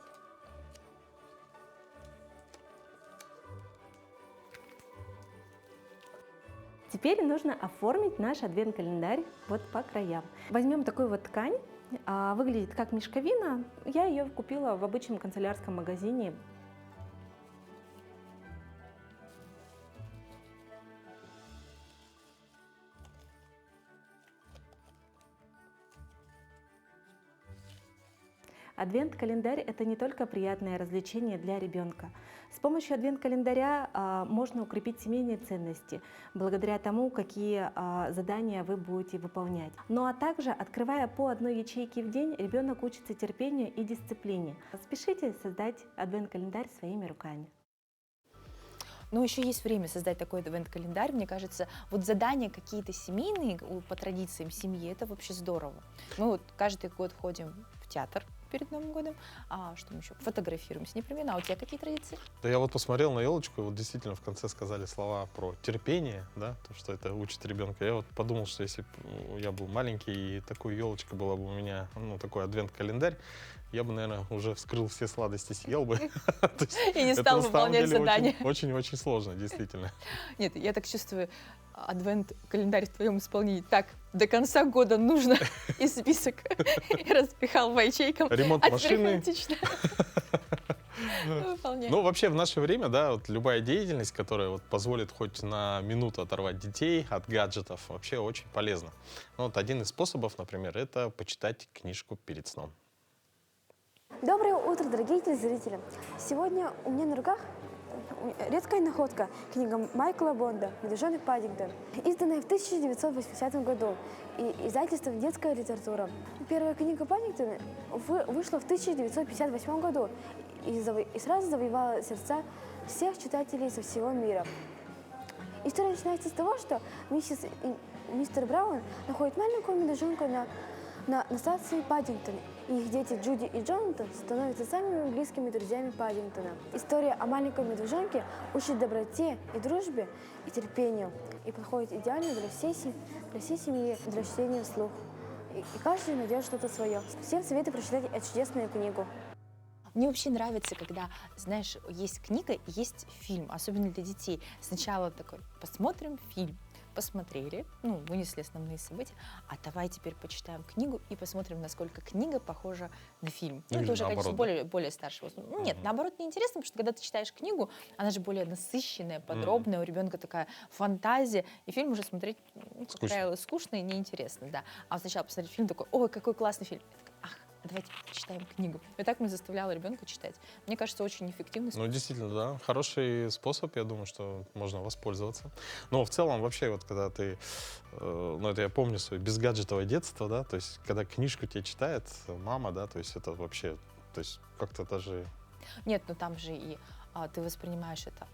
Speaker 12: Теперь нужно оформить наш адвент-календарь вот по краям. Возьмем такую вот ткань, выглядит как мешковина. Я ее купила в обычном канцелярском магазине. Адвент-календарь – это не только приятное развлечение для ребенка. С помощью адвент-календаря можно укрепить семейные ценности, благодаря тому, какие задания вы будете выполнять. Ну а также, открывая по одной ячейке в день, ребенок учится терпению и дисциплине. Спешите создать адвент-календарь своими руками.
Speaker 1: Но еще есть время создать такой адвент-календарь. Мне кажется, вот задания какие-то семейные по традициям семьи, это вообще здорово. Мы вот каждый год ходим в театр перед Новым годом, а что мы еще? Фотографируемся непременно. А у тебя какие традиции?
Speaker 2: Да я вот посмотрел на елочку, и вот действительно в конце сказали слова про терпение, да, то, что это учит ребенка. Я вот подумал, что если бы я был маленький, и такой елочка была бы у меня, ну, такой адвент-календарь, я бы, наверное, уже вскрыл все сладости, съел бы.
Speaker 1: И не стал выполнять задания.
Speaker 2: Очень-очень сложно, действительно.
Speaker 1: Нет, я так чувствую, адвент-календарь в твоем исполнении. Так, до конца года нужно и список распихал по ячейкам.
Speaker 2: Ремонт машины.
Speaker 1: Ну,
Speaker 2: вообще, в наше время, да, вот любая деятельность, которая вот позволит хоть на минуту оторвать детей от гаджетов, вообще очень полезна. Ну, вот один из способов, например, это почитать книжку перед сном.
Speaker 13: Доброе утро, дорогие телезрители! Сегодня у меня на руках редкая находка – книга Майкла Бонда «Медвежонок Паддингтон», изданная в 1980 году, и издательство «Детская литература». Первая книга Паддингтона вышла в 1958 году и сразу завоевала сердца всех читателей со всего мира. История начинается с того, что мистер Браун находит маленького медвежонка на станции Паддингтон, и их дети Джуди и Джонатан становятся самыми близкими друзьями Паддингтона. История о маленьком медвежонке учит доброте и дружбе и терпению, и подходит идеально для всей семьи, для чтения вслух. И каждый найдет что-то свое. Всем советую прочитать эту чудесную книгу.
Speaker 1: Мне вообще нравится, когда, знаешь, есть книга, есть фильм, особенно для детей. Сначала такой, посмотрим фильм, посмотрели, ну, вынесли основные события, а давай теперь почитаем книгу и посмотрим, насколько книга похожа на фильм.
Speaker 2: Ну,
Speaker 1: Ну,
Speaker 2: или
Speaker 1: это уже, конечно,
Speaker 2: наоборот, да?
Speaker 1: более старший возраст. Ну, нет, наоборот, неинтересно, потому что когда ты читаешь книгу, она же более насыщенная, подробная, у ребенка такая фантазия, и фильм уже смотреть, ну, как правило, скучно и неинтересно, да. А вот сначала посмотреть фильм, такой, ой, какой классный фильм. Я такая, ах, давайте почитаем книгу. И так мы заставляла ребенка читать. Мне кажется, очень эффективный
Speaker 2: Ну,
Speaker 1: способ.
Speaker 2: действительно, да. Хороший способ, я думаю, что можно воспользоваться. Но в целом, вообще, вот когда ты, ну, это я помню свое безгаджетовое детство, да, то есть, когда книжку тебе читает мама, да, то есть, это вообще, то есть, как-то даже...
Speaker 1: Нет, ну там же и ты воспринимаешь это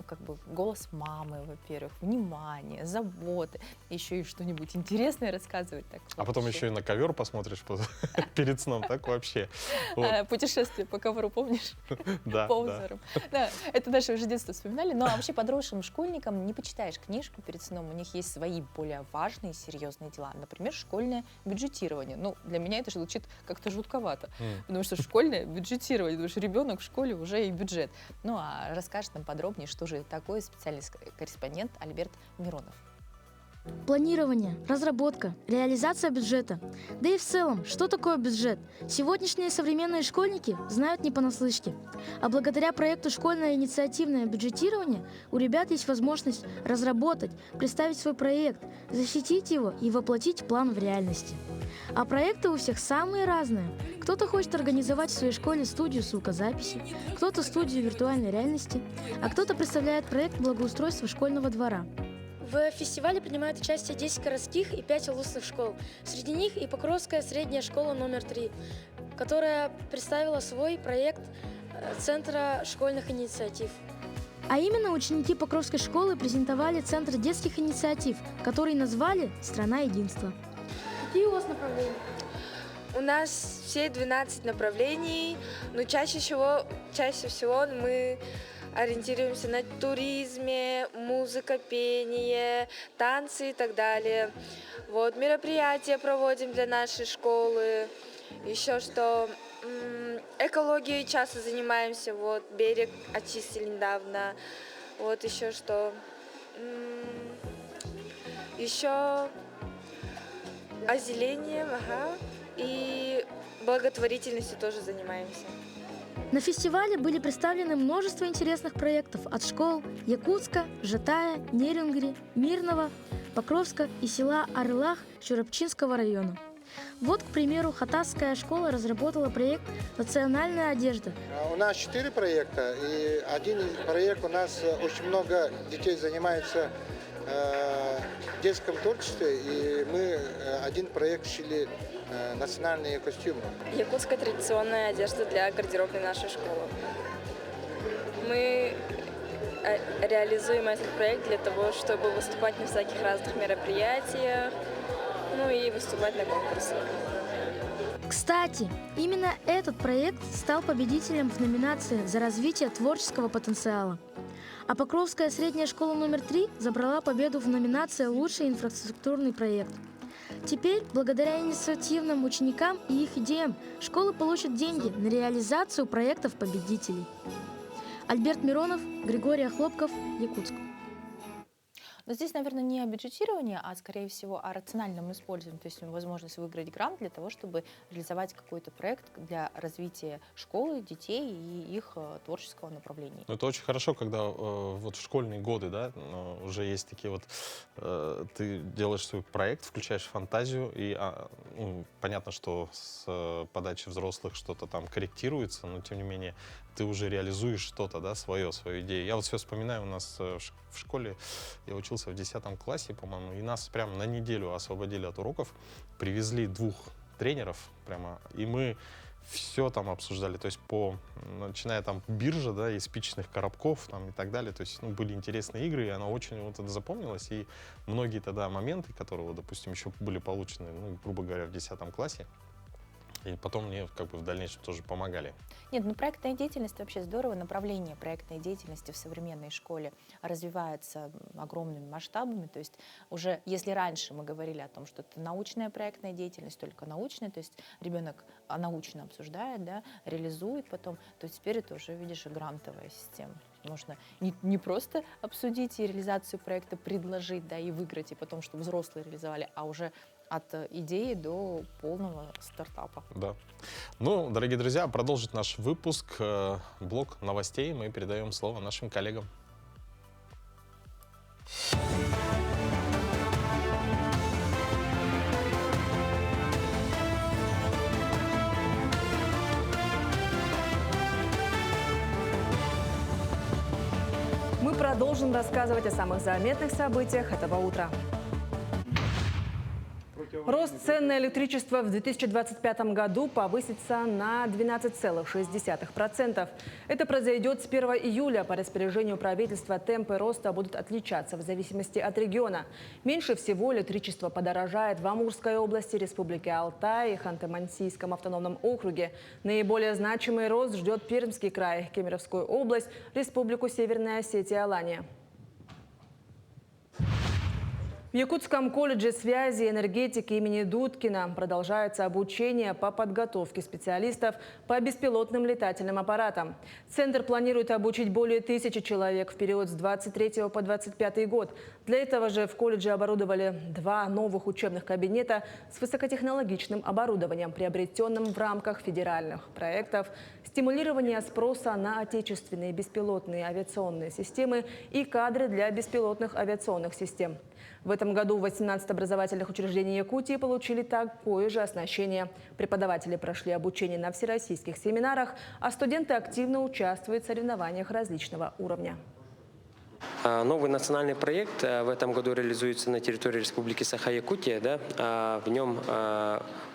Speaker 1: как бы голос мамы, во-первых, внимание, заботы, еще и что-нибудь интересное рассказывать. Так,
Speaker 2: А потом
Speaker 1: вообще.
Speaker 2: еще и на ковер посмотришь перед сном, так вообще.
Speaker 1: Путешествие по ковру, помнишь?
Speaker 2: Да,
Speaker 1: По
Speaker 2: да.
Speaker 1: узорам. Да, это наше уже детство вспоминали. Ну, а вообще подросшим школьникам не почитаешь книжку перед сном, у них есть свои более важные, серьезные дела. Например, школьное бюджетирование. Ну, для меня это звучит как-то жутковато, потому что школьное бюджетирование, потому что ребенок в школе уже и бюджет. Ну, а расскажет нам подробнее, что же такое специальный корреспондент Альберт Миронов.
Speaker 14: Планирование, разработка, реализация бюджета. Да и в целом, что такое бюджет? Сегодняшние современные школьники знают не понаслышке. А благодаря проекту «Школьное инициативное бюджетирование» у ребят есть возможность разработать, представить свой проект, защитить его и воплотить план в реальности. А проекты у всех самые разные. Кто-то хочет организовать в своей школе студию звукозаписи, кто-то студию виртуальной реальности, а кто-то представляет проект благоустройства школьного двора.
Speaker 15: В фестивале принимают участие 10 городских и 5 областных школ. Среди них и Покровская средняя школа номер 3, которая представила свой проект Центра школьных инициатив.
Speaker 14: А именно ученики Покровской школы презентовали Центр детских инициатив, который назвали «Страна единства».
Speaker 15: Какие у вас направления? У нас все 12 направлений, но чаще всего мы ориентируемся на туризме, музыка, пение, танцы и так далее. Вот, мероприятия проводим для нашей школы. Еще что, экологией часто занимаемся. Вот, берег очистили недавно. Вот еще что. Еще озеленением, и благотворительностью тоже занимаемся.
Speaker 14: На фестивале были представлены множество интересных проектов от школ Якутска, Житая, Нерюнгри, Мирного, Покровска и села Орлах Чурапчинского района. Вот, к примеру, Хатасская школа разработала проект «Национальная одежда».
Speaker 16: У нас 4 проекта, и один проект у нас очень много детей занимается в детском творчестве, и мы один проект шили национальные костюмы.
Speaker 15: Якутская традиционная одежда для гардеробной нашей школы. Мы реализуем этот проект для того, чтобы выступать на всяких разных мероприятиях, ну и выступать на конкурсах.
Speaker 14: Кстати, именно этот проект стал победителем в номинации «За развитие творческого потенциала». А Покровская средняя школа номер 3 забрала победу в номинации «Лучший инфраструктурный проект». Теперь, благодаря инициативным ученикам и их идеям, школы получат деньги на реализацию проектов победителей. Альберт Миронов, Григорий Охлопков, Якутск.
Speaker 1: Но здесь, наверное, не о бюджетировании, а, скорее всего, о рациональном использовании. То есть возможность выиграть грант для того, чтобы реализовать какой-то проект для развития школы, детей и их творческого направления.
Speaker 2: Ну, это очень хорошо, когда вот в школьные годы, да, уже есть такие вот, ты делаешь свой проект, включаешь фантазию, и понятно, что с подачи взрослых что-то там корректируется, но тем не менее ты уже реализуешь что-то, да, свою идею. Я вот все вспоминаю, у нас в школе, я учился в 10 классе, по-моему, и нас прям на неделю освободили от уроков, привезли 2 тренеров прямо, и мы все там обсуждали, то есть начиная там биржа, да, из спичечных коробков там и так далее, то есть, были интересные игры, и она очень вот это запомнилась, и многие тогда моменты, которые, допустим, еще были получены, грубо говоря, в 10 классе, и потом мне как бы в дальнейшем тоже помогали.
Speaker 1: Нет, проектная деятельность вообще здорово. Направление проектной деятельности в современной школе развивается огромными масштабами. То есть уже если раньше мы говорили о том, что это научная проектная деятельность, только научная, то есть ребенок научно обсуждает, да, реализует потом, то теперь это уже, видишь, и грантовая система. можно не просто обсудить и реализацию проекта, предложить, да, и выиграть, и потом, чтобы взрослые реализовали, а уже от идеи до полного стартапа.
Speaker 2: Да. Ну, дорогие друзья, продолжить наш выпуск, блок новостей. Мы передаем слово нашим коллегам.
Speaker 4: Мы продолжим рассказывать о самых заметных событиях этого утра. Рост цен на электричество в 2025 году повысится на 12,6%. Это произойдет с 1 июля. По распоряжению правительства темпы роста будут отличаться в зависимости от региона. Меньше всего электричество подорожает в Амурской области, Республике Алтай и Ханты-Мансийском автономном округе. Наиболее значимый рост ждет Пермский край, Кемеровскую область, Республику Северная Осетия, Алания. В Якутском колледже связи и энергетики имени Дудкина продолжается обучение по подготовке специалистов по беспилотным летательным аппаратам. Центр планирует обучить более 1000 человек в период с 23 по 25 год. Для этого же в колледже оборудовали 2 новых учебных кабинета с высокотехнологичным оборудованием, приобретенным в рамках федеральных проектов стимулирования спроса на отечественные беспилотные авиационные системы и кадры для беспилотных авиационных систем. В этом году 18 образовательных учреждений Якутии получили такое же оснащение. Преподаватели прошли обучение на всероссийских семинарах, а студенты активно участвуют в соревнованиях различного уровня.
Speaker 17: Новый национальный проект в этом году реализуется на территории Республики Саха-Якутия. Да? В нем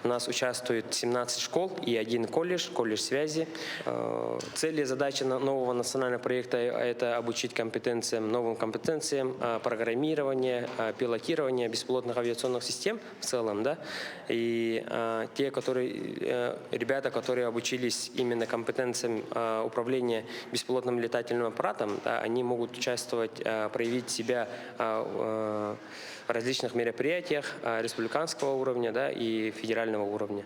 Speaker 17: у нас участвует 17 школ и 1 колледж связи. Цели и задачи нового национального проекта – это обучить новым компетенциям программирования, пилотирования беспилотных авиационных систем в целом. Да? И ребята, которые обучились именно компетенциям управления беспилотным летательным аппаратом, да, они могут участвовать, проявить себя в различных мероприятиях республиканского уровня, да, и федерального уровня.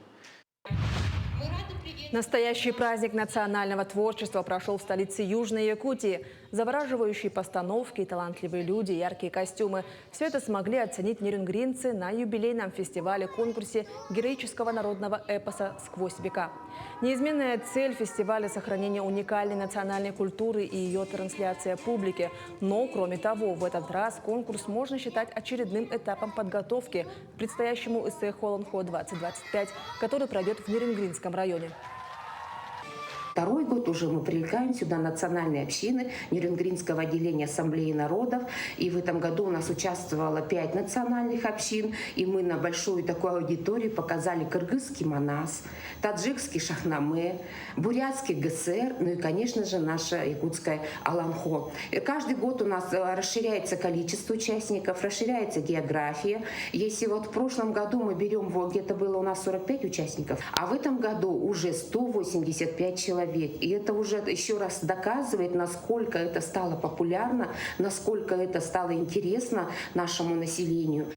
Speaker 4: Настоящий праздник национального творчества прошел в столице Южной Якутии. Завораживающие постановки, талантливые люди, яркие костюмы – все это смогли оценить нерюнгринцы на юбилейном фестивале-конкурсе героического народного эпоса «Сквозь века». Неизменная цель фестиваля – сохранение уникальной национальной культуры и ее трансляция публике. Но, кроме того, в этот раз конкурс можно считать очередным этапом подготовки к предстоящему СТ Холландхо-2025, который пройдет в Нерюнгринском районе.
Speaker 18: Второй год уже мы привлекаем сюда национальные общины Нерюнгринского отделения Ассамблеи народов. И в этом году у нас участвовало 5 национальных общин. И мы на большую такую аудиторию показали кыргызский манас, таджикский шахнаме, бурятский ГСР, ну и, конечно же, наша якутская аламхо. И каждый год у нас расширяется количество участников, расширяется география. Если вот в прошлом году мы берем, вот где-то было у нас 45 участников, а в этом году уже 185 человек. И это уже еще раз доказывает, насколько это стало популярно, насколько это стало интересно нашему населению.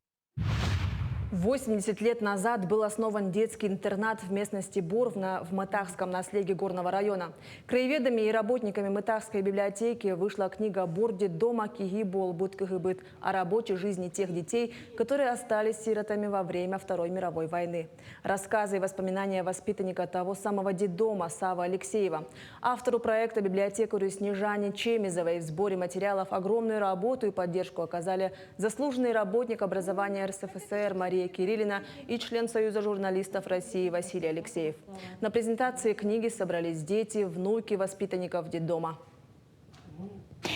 Speaker 4: 80 лет назад был основан детский интернат в местности Борвна в Мытахском наследии Горного района. Краеведами и работниками Мытахской библиотеки вышла книга «Борди дома киги бол будкых и быт» о рабочей жизни тех детей, которые остались сиротами во время Второй мировой войны. Рассказы и воспоминания воспитанника того самого детдома Савы Алексеева. Автору проекта, библиотекарю Снежане Чемизовой, в сборе материалов огромную работу и поддержку оказали заслуженный работник образования РСФСР Мария Кириллина и член Союза журналистов России Василий Алексеев. На презентации книги собрались дети, внуки воспитанников детдома.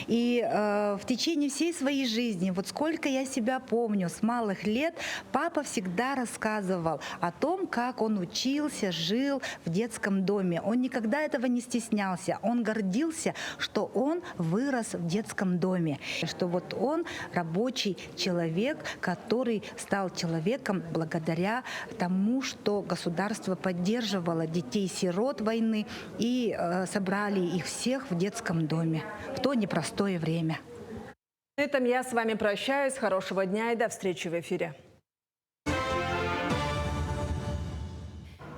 Speaker 19: И в течение всей своей жизни, вот сколько я себя помню, с малых лет, папа всегда рассказывал о том, как он учился, жил в детском доме. Он никогда этого не стеснялся. Он гордился, что он вырос в детском доме. Что вот он рабочий человек, который стал человеком благодаря тому, что государство поддерживало детей-сирот войны и собрали их всех в детском доме в то непростое время.
Speaker 4: На этом я с вами прощаюсь. Хорошего дня и до встречи в эфире.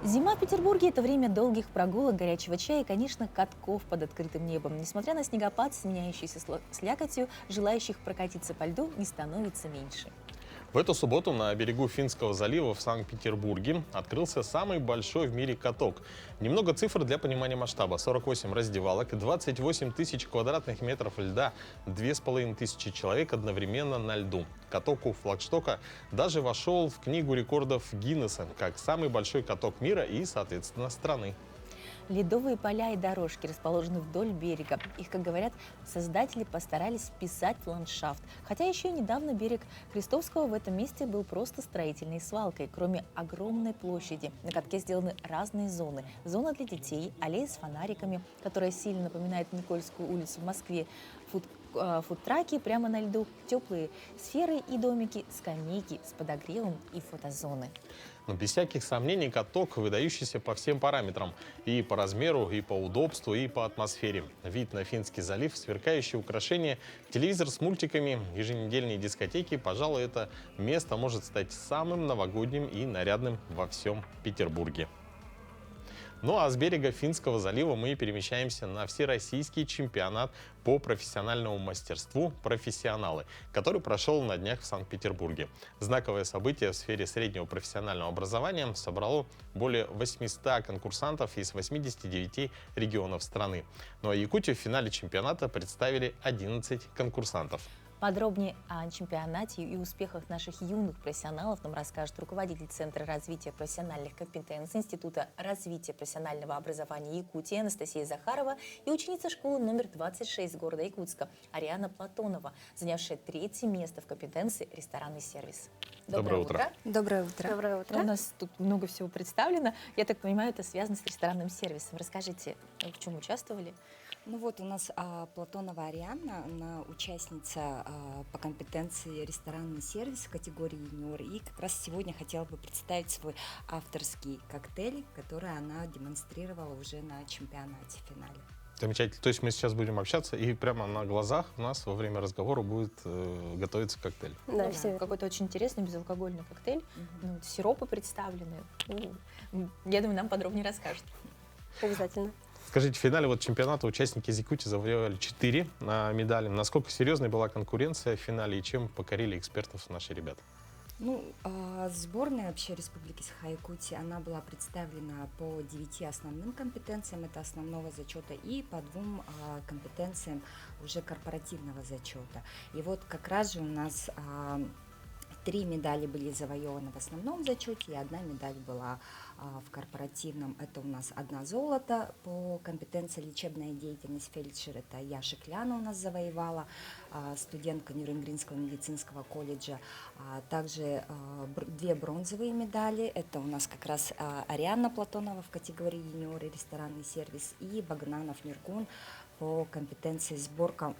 Speaker 1: Зима в Петербурге – это время долгих прогулок, горячего чая и, конечно, катков под открытым небом. Несмотря на снегопад, сменяющийся слякотью, желающих прокатиться по льду не становится меньше.
Speaker 2: В эту субботу на берегу Финского залива в Санкт-Петербурге открылся самый большой в мире каток. Немного цифр для понимания масштаба. 48 раздевалок, 28 тысяч квадратных метров льда, 2500 человек одновременно на льду. Каток у флагштока даже вошел в книгу рекордов Гиннесса как самый большой каток мира и, соответственно, страны.
Speaker 1: Ледовые поля и дорожки расположены вдоль берега. Их, как говорят, создатели постарались вписать в ландшафт. Хотя еще недавно берег Крестовского в этом месте был просто строительной свалкой. Кроме огромной площади, на катке сделаны разные зоны. Зона для детей, аллея с фонариками, которая сильно напоминает Никольскую улицу в Москве, фудтраки прямо на льду, теплые сферы и домики, скамейки с подогревом и фотозоны.
Speaker 2: Но без всяких сомнений каток, выдающийся по всем параметрам. И по размеру, и по удобству, и по атмосфере. Вид на Финский залив, сверкающие украшения, телевизор с мультиками, еженедельные дискотеки. Пожалуй, это место может стать самым новогодним и нарядным во всем Петербурге. Ну а с берега Финского залива мы перемещаемся на всероссийский чемпионат по профессиональному мастерству «Профессионалы», который прошел на днях в Санкт-Петербурге. Знаковое событие в сфере среднего профессионального образования собрало более 800 конкурсантов из 89 регионов страны. Ну а Якутию в финале чемпионата представили 11 конкурсантов.
Speaker 1: Подробнее о чемпионате и успехах наших юных профессионалов нам расскажет руководитель Центра развития профессиональных компетенций Института развития профессионального образования Якутии Анастасия Захарова и ученица школы номер 26 города Якутска Ариана Платонова, занявшая 3-е место в компетенции ресторанный сервис.
Speaker 2: Доброе утро.
Speaker 20: Доброе утро.
Speaker 1: Доброе утро. У нас тут много всего представлено. Я так понимаю, это связано с ресторанным сервисом. Расскажите, в чем участвовали?
Speaker 20: Ну вот у нас Платонова Ариана, она участница по компетенции ресторанный сервис в категории юниор. И как раз сегодня хотела бы представить свой авторский коктейль, который она демонстрировала уже на чемпионате в финале.
Speaker 2: Замечательно. То есть мы сейчас будем общаться, и прямо на глазах у нас во время разговора будет готовиться коктейль.
Speaker 1: Да, все. Какой-то очень интересный безалкогольный коктейль. Ну, сиропы представлены. Я думаю, нам подробнее расскажут.
Speaker 12: Обязательно.
Speaker 2: Скажите, в финале чемпионата участники из Якутии завоевали 4 медали. Насколько серьезной была конкуренция в финале и чем покорили экспертов наши ребята?
Speaker 20: Ну, сборная вообще Республики Саха-Якутия, она была представлена по 9 основным компетенциям, это основного зачета, и по 2 компетенциям уже корпоративного зачета. И вот как раз же у нас 3 медали были завоеваны в основном зачете, и 1 медаль была в корпоративном. Это у нас 1 золото по компетенции лечебная деятельность фельдшер. Это Яша Кляна у нас завоевала, студентка Нюрнбергского медицинского колледжа. Также 2 бронзовые медали. Это у нас как раз Ариана Платонова в категории юниор и ресторанный сервис, и Багнанов Нюргун по компетенции сборка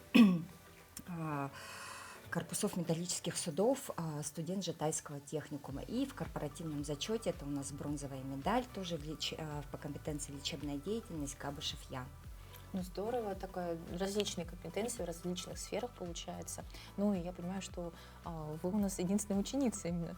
Speaker 20: корпусов металлических судов, студент Житайского техникума. И в корпоративном зачете это у нас бронзовая медаль, тоже по компетенции лечебная деятельность Кабышев Ян.
Speaker 1: Ну, здорово, такая различные компетенции в различных сферах получается. Ну, и я понимаю, что вы у нас единственная ученица именно.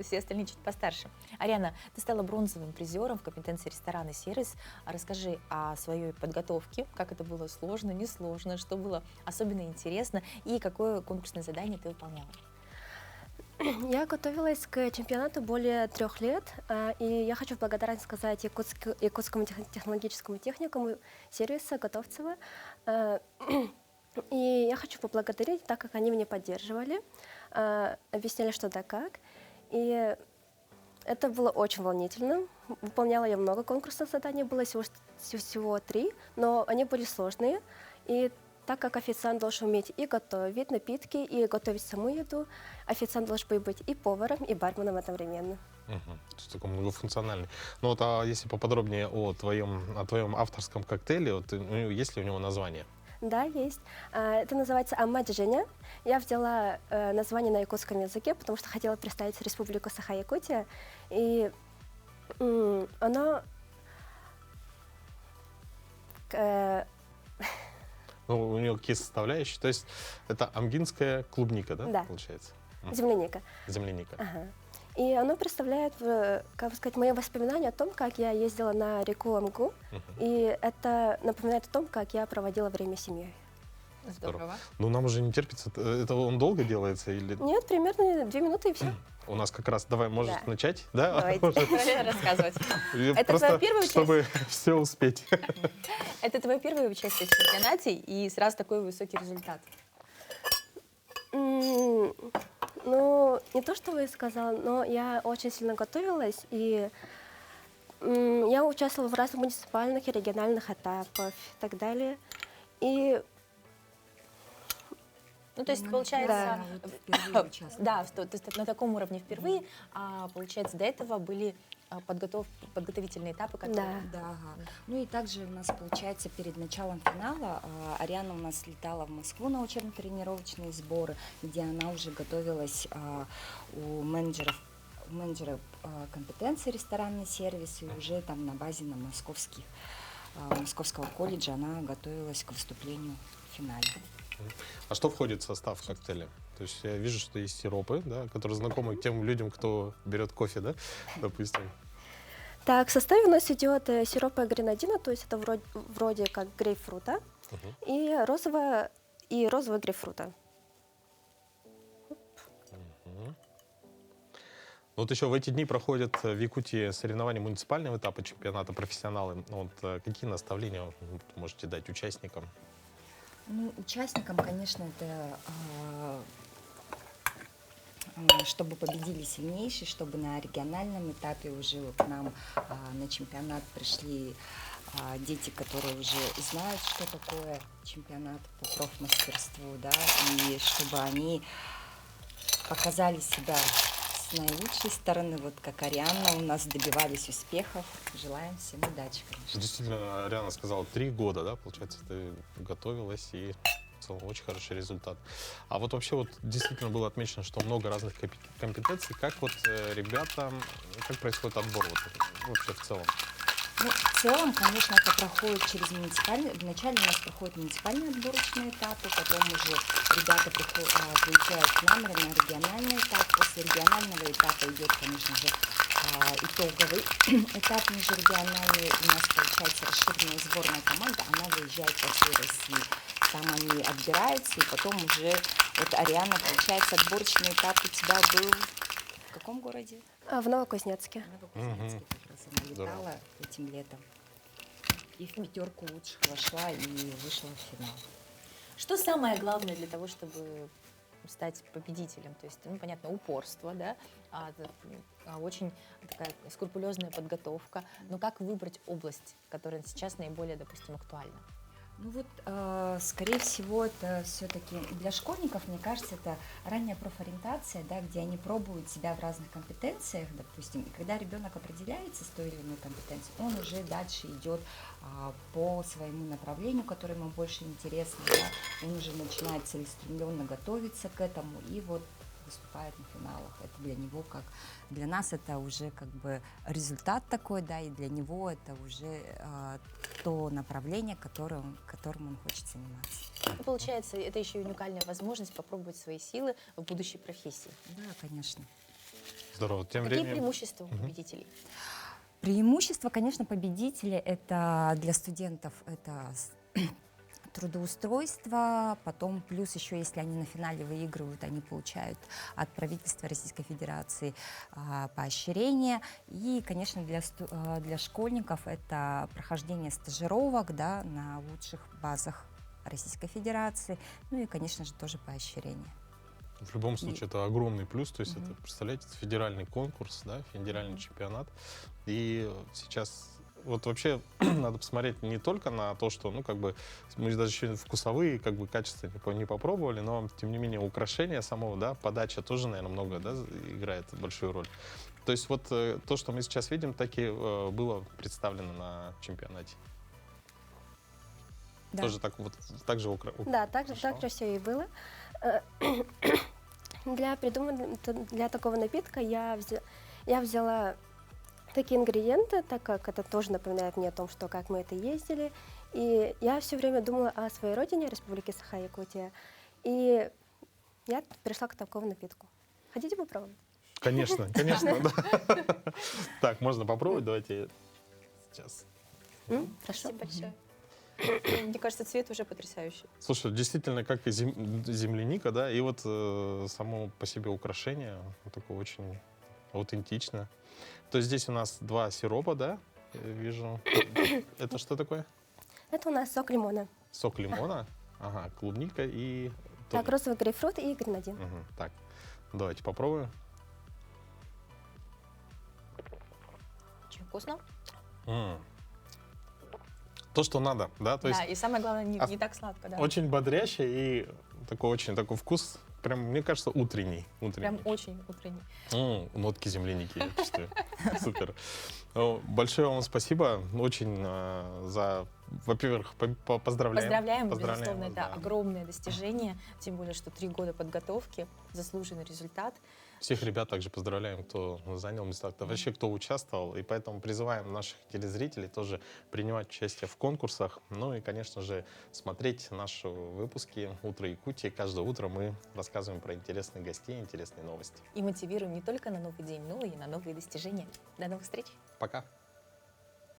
Speaker 1: Все остальные чуть постарше. Ариана, ты стала бронзовым призером в компетенции ресторанный сервис. Расскажи о своей подготовке, как это было сложно, несложно, что было особенно интересно и какое конкурсное задание ты выполняла.
Speaker 21: Я готовилась к чемпионату более 3 лет, и я хочу благодарность сказать Якутскому технологическому техникуму сервиса Готовцева. И я хочу поблагодарить, так как они меня поддерживали, объясняли, что да как. И это было очень волнительно. Выполняла я много конкурсных заданий, было всего 3, но они были сложные. И так как официант должен уметь и готовить напитки, и готовить саму еду, официант должен быть и поваром, и барменом одновременно.
Speaker 2: То есть такой многофункциональный. Ну вот, а если поподробнее о твоем авторском коктейле, есть ли у него название?
Speaker 21: Да, есть. Это называется Амаджиня. Я взяла название на якутском языке, потому что хотела представить Республику Саха-Якутия. И оно...
Speaker 2: Ну, у нее какие составляющие? То есть это амгинская клубника, да,
Speaker 21: да,
Speaker 2: получается?
Speaker 21: Земляника.
Speaker 2: Земляника.
Speaker 21: Ага. И оно представляет, как бы сказать, мои воспоминания о том, как я ездила на реку Амгу. И это напоминает о том, как я проводила время с семьей.
Speaker 1: Здорово.
Speaker 2: Ну, нам уже не терпится. Это он долго делается или?
Speaker 21: Нет, примерно 2 минуты и все.
Speaker 2: У нас как раз, давай, можешь
Speaker 21: Да.
Speaker 2: начать? Да?
Speaker 21: Давайте
Speaker 1: рассказывать.
Speaker 21: Это
Speaker 2: Просто,
Speaker 21: твоя первая часть?
Speaker 2: чтобы все успеть.
Speaker 1: Это твое первое участие в чемпионате и сразу такой высокий результат.
Speaker 21: Ну, не то, что вы сказала, но я очень сильно готовилась, и я участвовала в разных муниципальных и региональных этапах и так далее. И
Speaker 1: Ну, то есть, получается,
Speaker 21: Да.
Speaker 1: то есть на таком уровне впервые, а получается, до этого были подготовительные этапы, которые...
Speaker 20: Да, ага. Ну и также у нас, получается, перед началом финала Ариана у нас летала в Москву на учебно-тренировочные сборы, где она уже готовилась у менеджера компетенции ресторанный сервис, и уже там на базе Московского колледжа она готовилась к выступлению в финале.
Speaker 2: А что входит в состав коктейля? То есть я вижу, что есть сиропы, да, которые знакомы тем людям, кто берет кофе, да, допустим.
Speaker 21: Так, в составе у нас идет сироп гренадина, то есть это вроде как грейпфрута, и розового грейпфрута.
Speaker 2: Вот еще в эти дни проходят в Якутии соревнования муниципального этапа чемпионата профессионалы. Вот какие наставления вы можете дать участникам?
Speaker 20: Ну, участникам, конечно, это чтобы победили сильнейшие, чтобы на региональном этапе уже к нам на чемпионат пришли дети, которые уже знают, что такое чемпионат по профмастерству, да, и чтобы они показали себя с наилучшей стороны, вот как Арианна у нас добивались успехов. Желаем всем удачи, конечно.
Speaker 2: Действительно, Ариана сказала, 3 года, да, получается, ты готовилась, и в целом очень хороший результат. А вот вообще вот действительно было отмечено, что много разных компетенций. Как вот ребята, как происходит отбор вот, вообще в целом?
Speaker 20: Ну, в целом, конечно, это проходит через муниципальный. Вначале у нас проходят муниципальные отборочные этапы, потом уже ребята приезжают к нам на региональный этап. После регионального этапа идет, конечно же, итоговый этап межрегиональный. У нас получается расширенная сборная команда, она выезжает по всей России. Там они отбираются, и потом уже, вот Ариана, получается, отборочный этап у тебя был в каком городе?
Speaker 21: В Новокузнецке.
Speaker 20: Как раз она летала этим летом. И в 5 лучших вошла и вышла в финал.
Speaker 1: Что самое главное для того, чтобы стать победителем? То есть, ну, понятно, упорство, да, очень такая скрупулезная подготовка. Но как выбрать область, которая сейчас наиболее, допустим, актуальна?
Speaker 20: Ну вот, скорее всего, это все-таки для школьников, мне кажется, это ранняя профориентация, да, где они пробуют себя в разных компетенциях, допустим, и когда ребенок определяется с той или иной компетенцией, он уже дальше идет по своему направлению, которое ему больше интересно, да, он уже начинает целеустремленно готовиться к этому и вот выступает на финалах. Это для него как, для нас это уже как бы результат такой, да, и для него это уже то направление, которым он хочет заниматься.
Speaker 1: Ну, получается, это еще и уникальная возможность попробовать свои силы в будущей профессии.
Speaker 20: Да, конечно.
Speaker 2: Здорово. Тем
Speaker 1: Какие
Speaker 2: временем...
Speaker 1: преимущества у победителей?
Speaker 20: Преимущество, конечно, победителя это для студентов это трудоустройство, потом плюс еще, если они на финале выигрывают, они получают от правительства Российской Федерации поощрение. И, конечно, для школьников это прохождение стажировок, да, на лучших базах Российской Федерации, ну и, конечно же, тоже поощрение.
Speaker 2: В любом случае, это огромный плюс, то есть это, представляете, федеральный конкурс, да, федеральный чемпионат, и сейчас... Вот вообще надо посмотреть не только на то, что, ну, как бы, мы даже еще вкусовые, как бы, качества не попробовали, но, тем не менее, украшение самого, да, подача тоже, наверное, много, да, играет большую роль. То есть вот то, что мы сейчас видим, таки было представлено на чемпионате.
Speaker 21: Да.
Speaker 2: Тоже так вот, так же
Speaker 21: Да, так же все и было. Для такого напитка я взяла такие ингредиенты, так как это тоже напоминает мне о том, что как мы это ездили. И я все время думала о своей родине, Республике Саха-Якутия. И я пришла к такому напитку. Хотите попробовать?
Speaker 2: Конечно, конечно, да. Так, можно попробовать, давайте сейчас.
Speaker 1: Хорошо.
Speaker 3: Спасибо большое. Мне кажется, цвет уже потрясающий.
Speaker 2: Слушай, действительно, как и земляника, да, и вот само по себе украшение вот такое очень аутентично. То есть здесь у нас 2 сиропа, да, я вижу. Это что такое?
Speaker 21: Это у нас сок лимона.
Speaker 2: Сок лимона, ага, клубника и...
Speaker 21: Так, розовый грейпфрут и гренадин.
Speaker 2: Мгм, так, давайте попробуем.
Speaker 3: Очень вкусно.
Speaker 2: То, что надо, да? То
Speaker 3: Да,
Speaker 2: есть
Speaker 3: и самое главное, не так сладко, да.
Speaker 2: очень бодрящий и очень такой вкус, прям, мне кажется, утренний.
Speaker 3: Прям очень утренний.
Speaker 2: Нотки земляники, я чувствую. Супер. Большое вам спасибо. Очень во-первых, поздравляем.
Speaker 3: Поздравляем, безусловно,
Speaker 2: вас,
Speaker 3: это
Speaker 2: да.
Speaker 3: огромное достижение, тем более, что 3 года подготовки, заслуженный результат.
Speaker 2: Всех ребят также поздравляем, кто занял места, вообще кто участвовал. И поэтому призываем наших телезрителей тоже принимать участие в конкурсах. Ну и, конечно же, смотреть наши выпуски «Утро Якутии». Каждое утро мы рассказываем про интересных гостей, интересные новости.
Speaker 3: И мотивируем не только на новый день, но и на новые достижения. До новых встреч!
Speaker 2: Пока!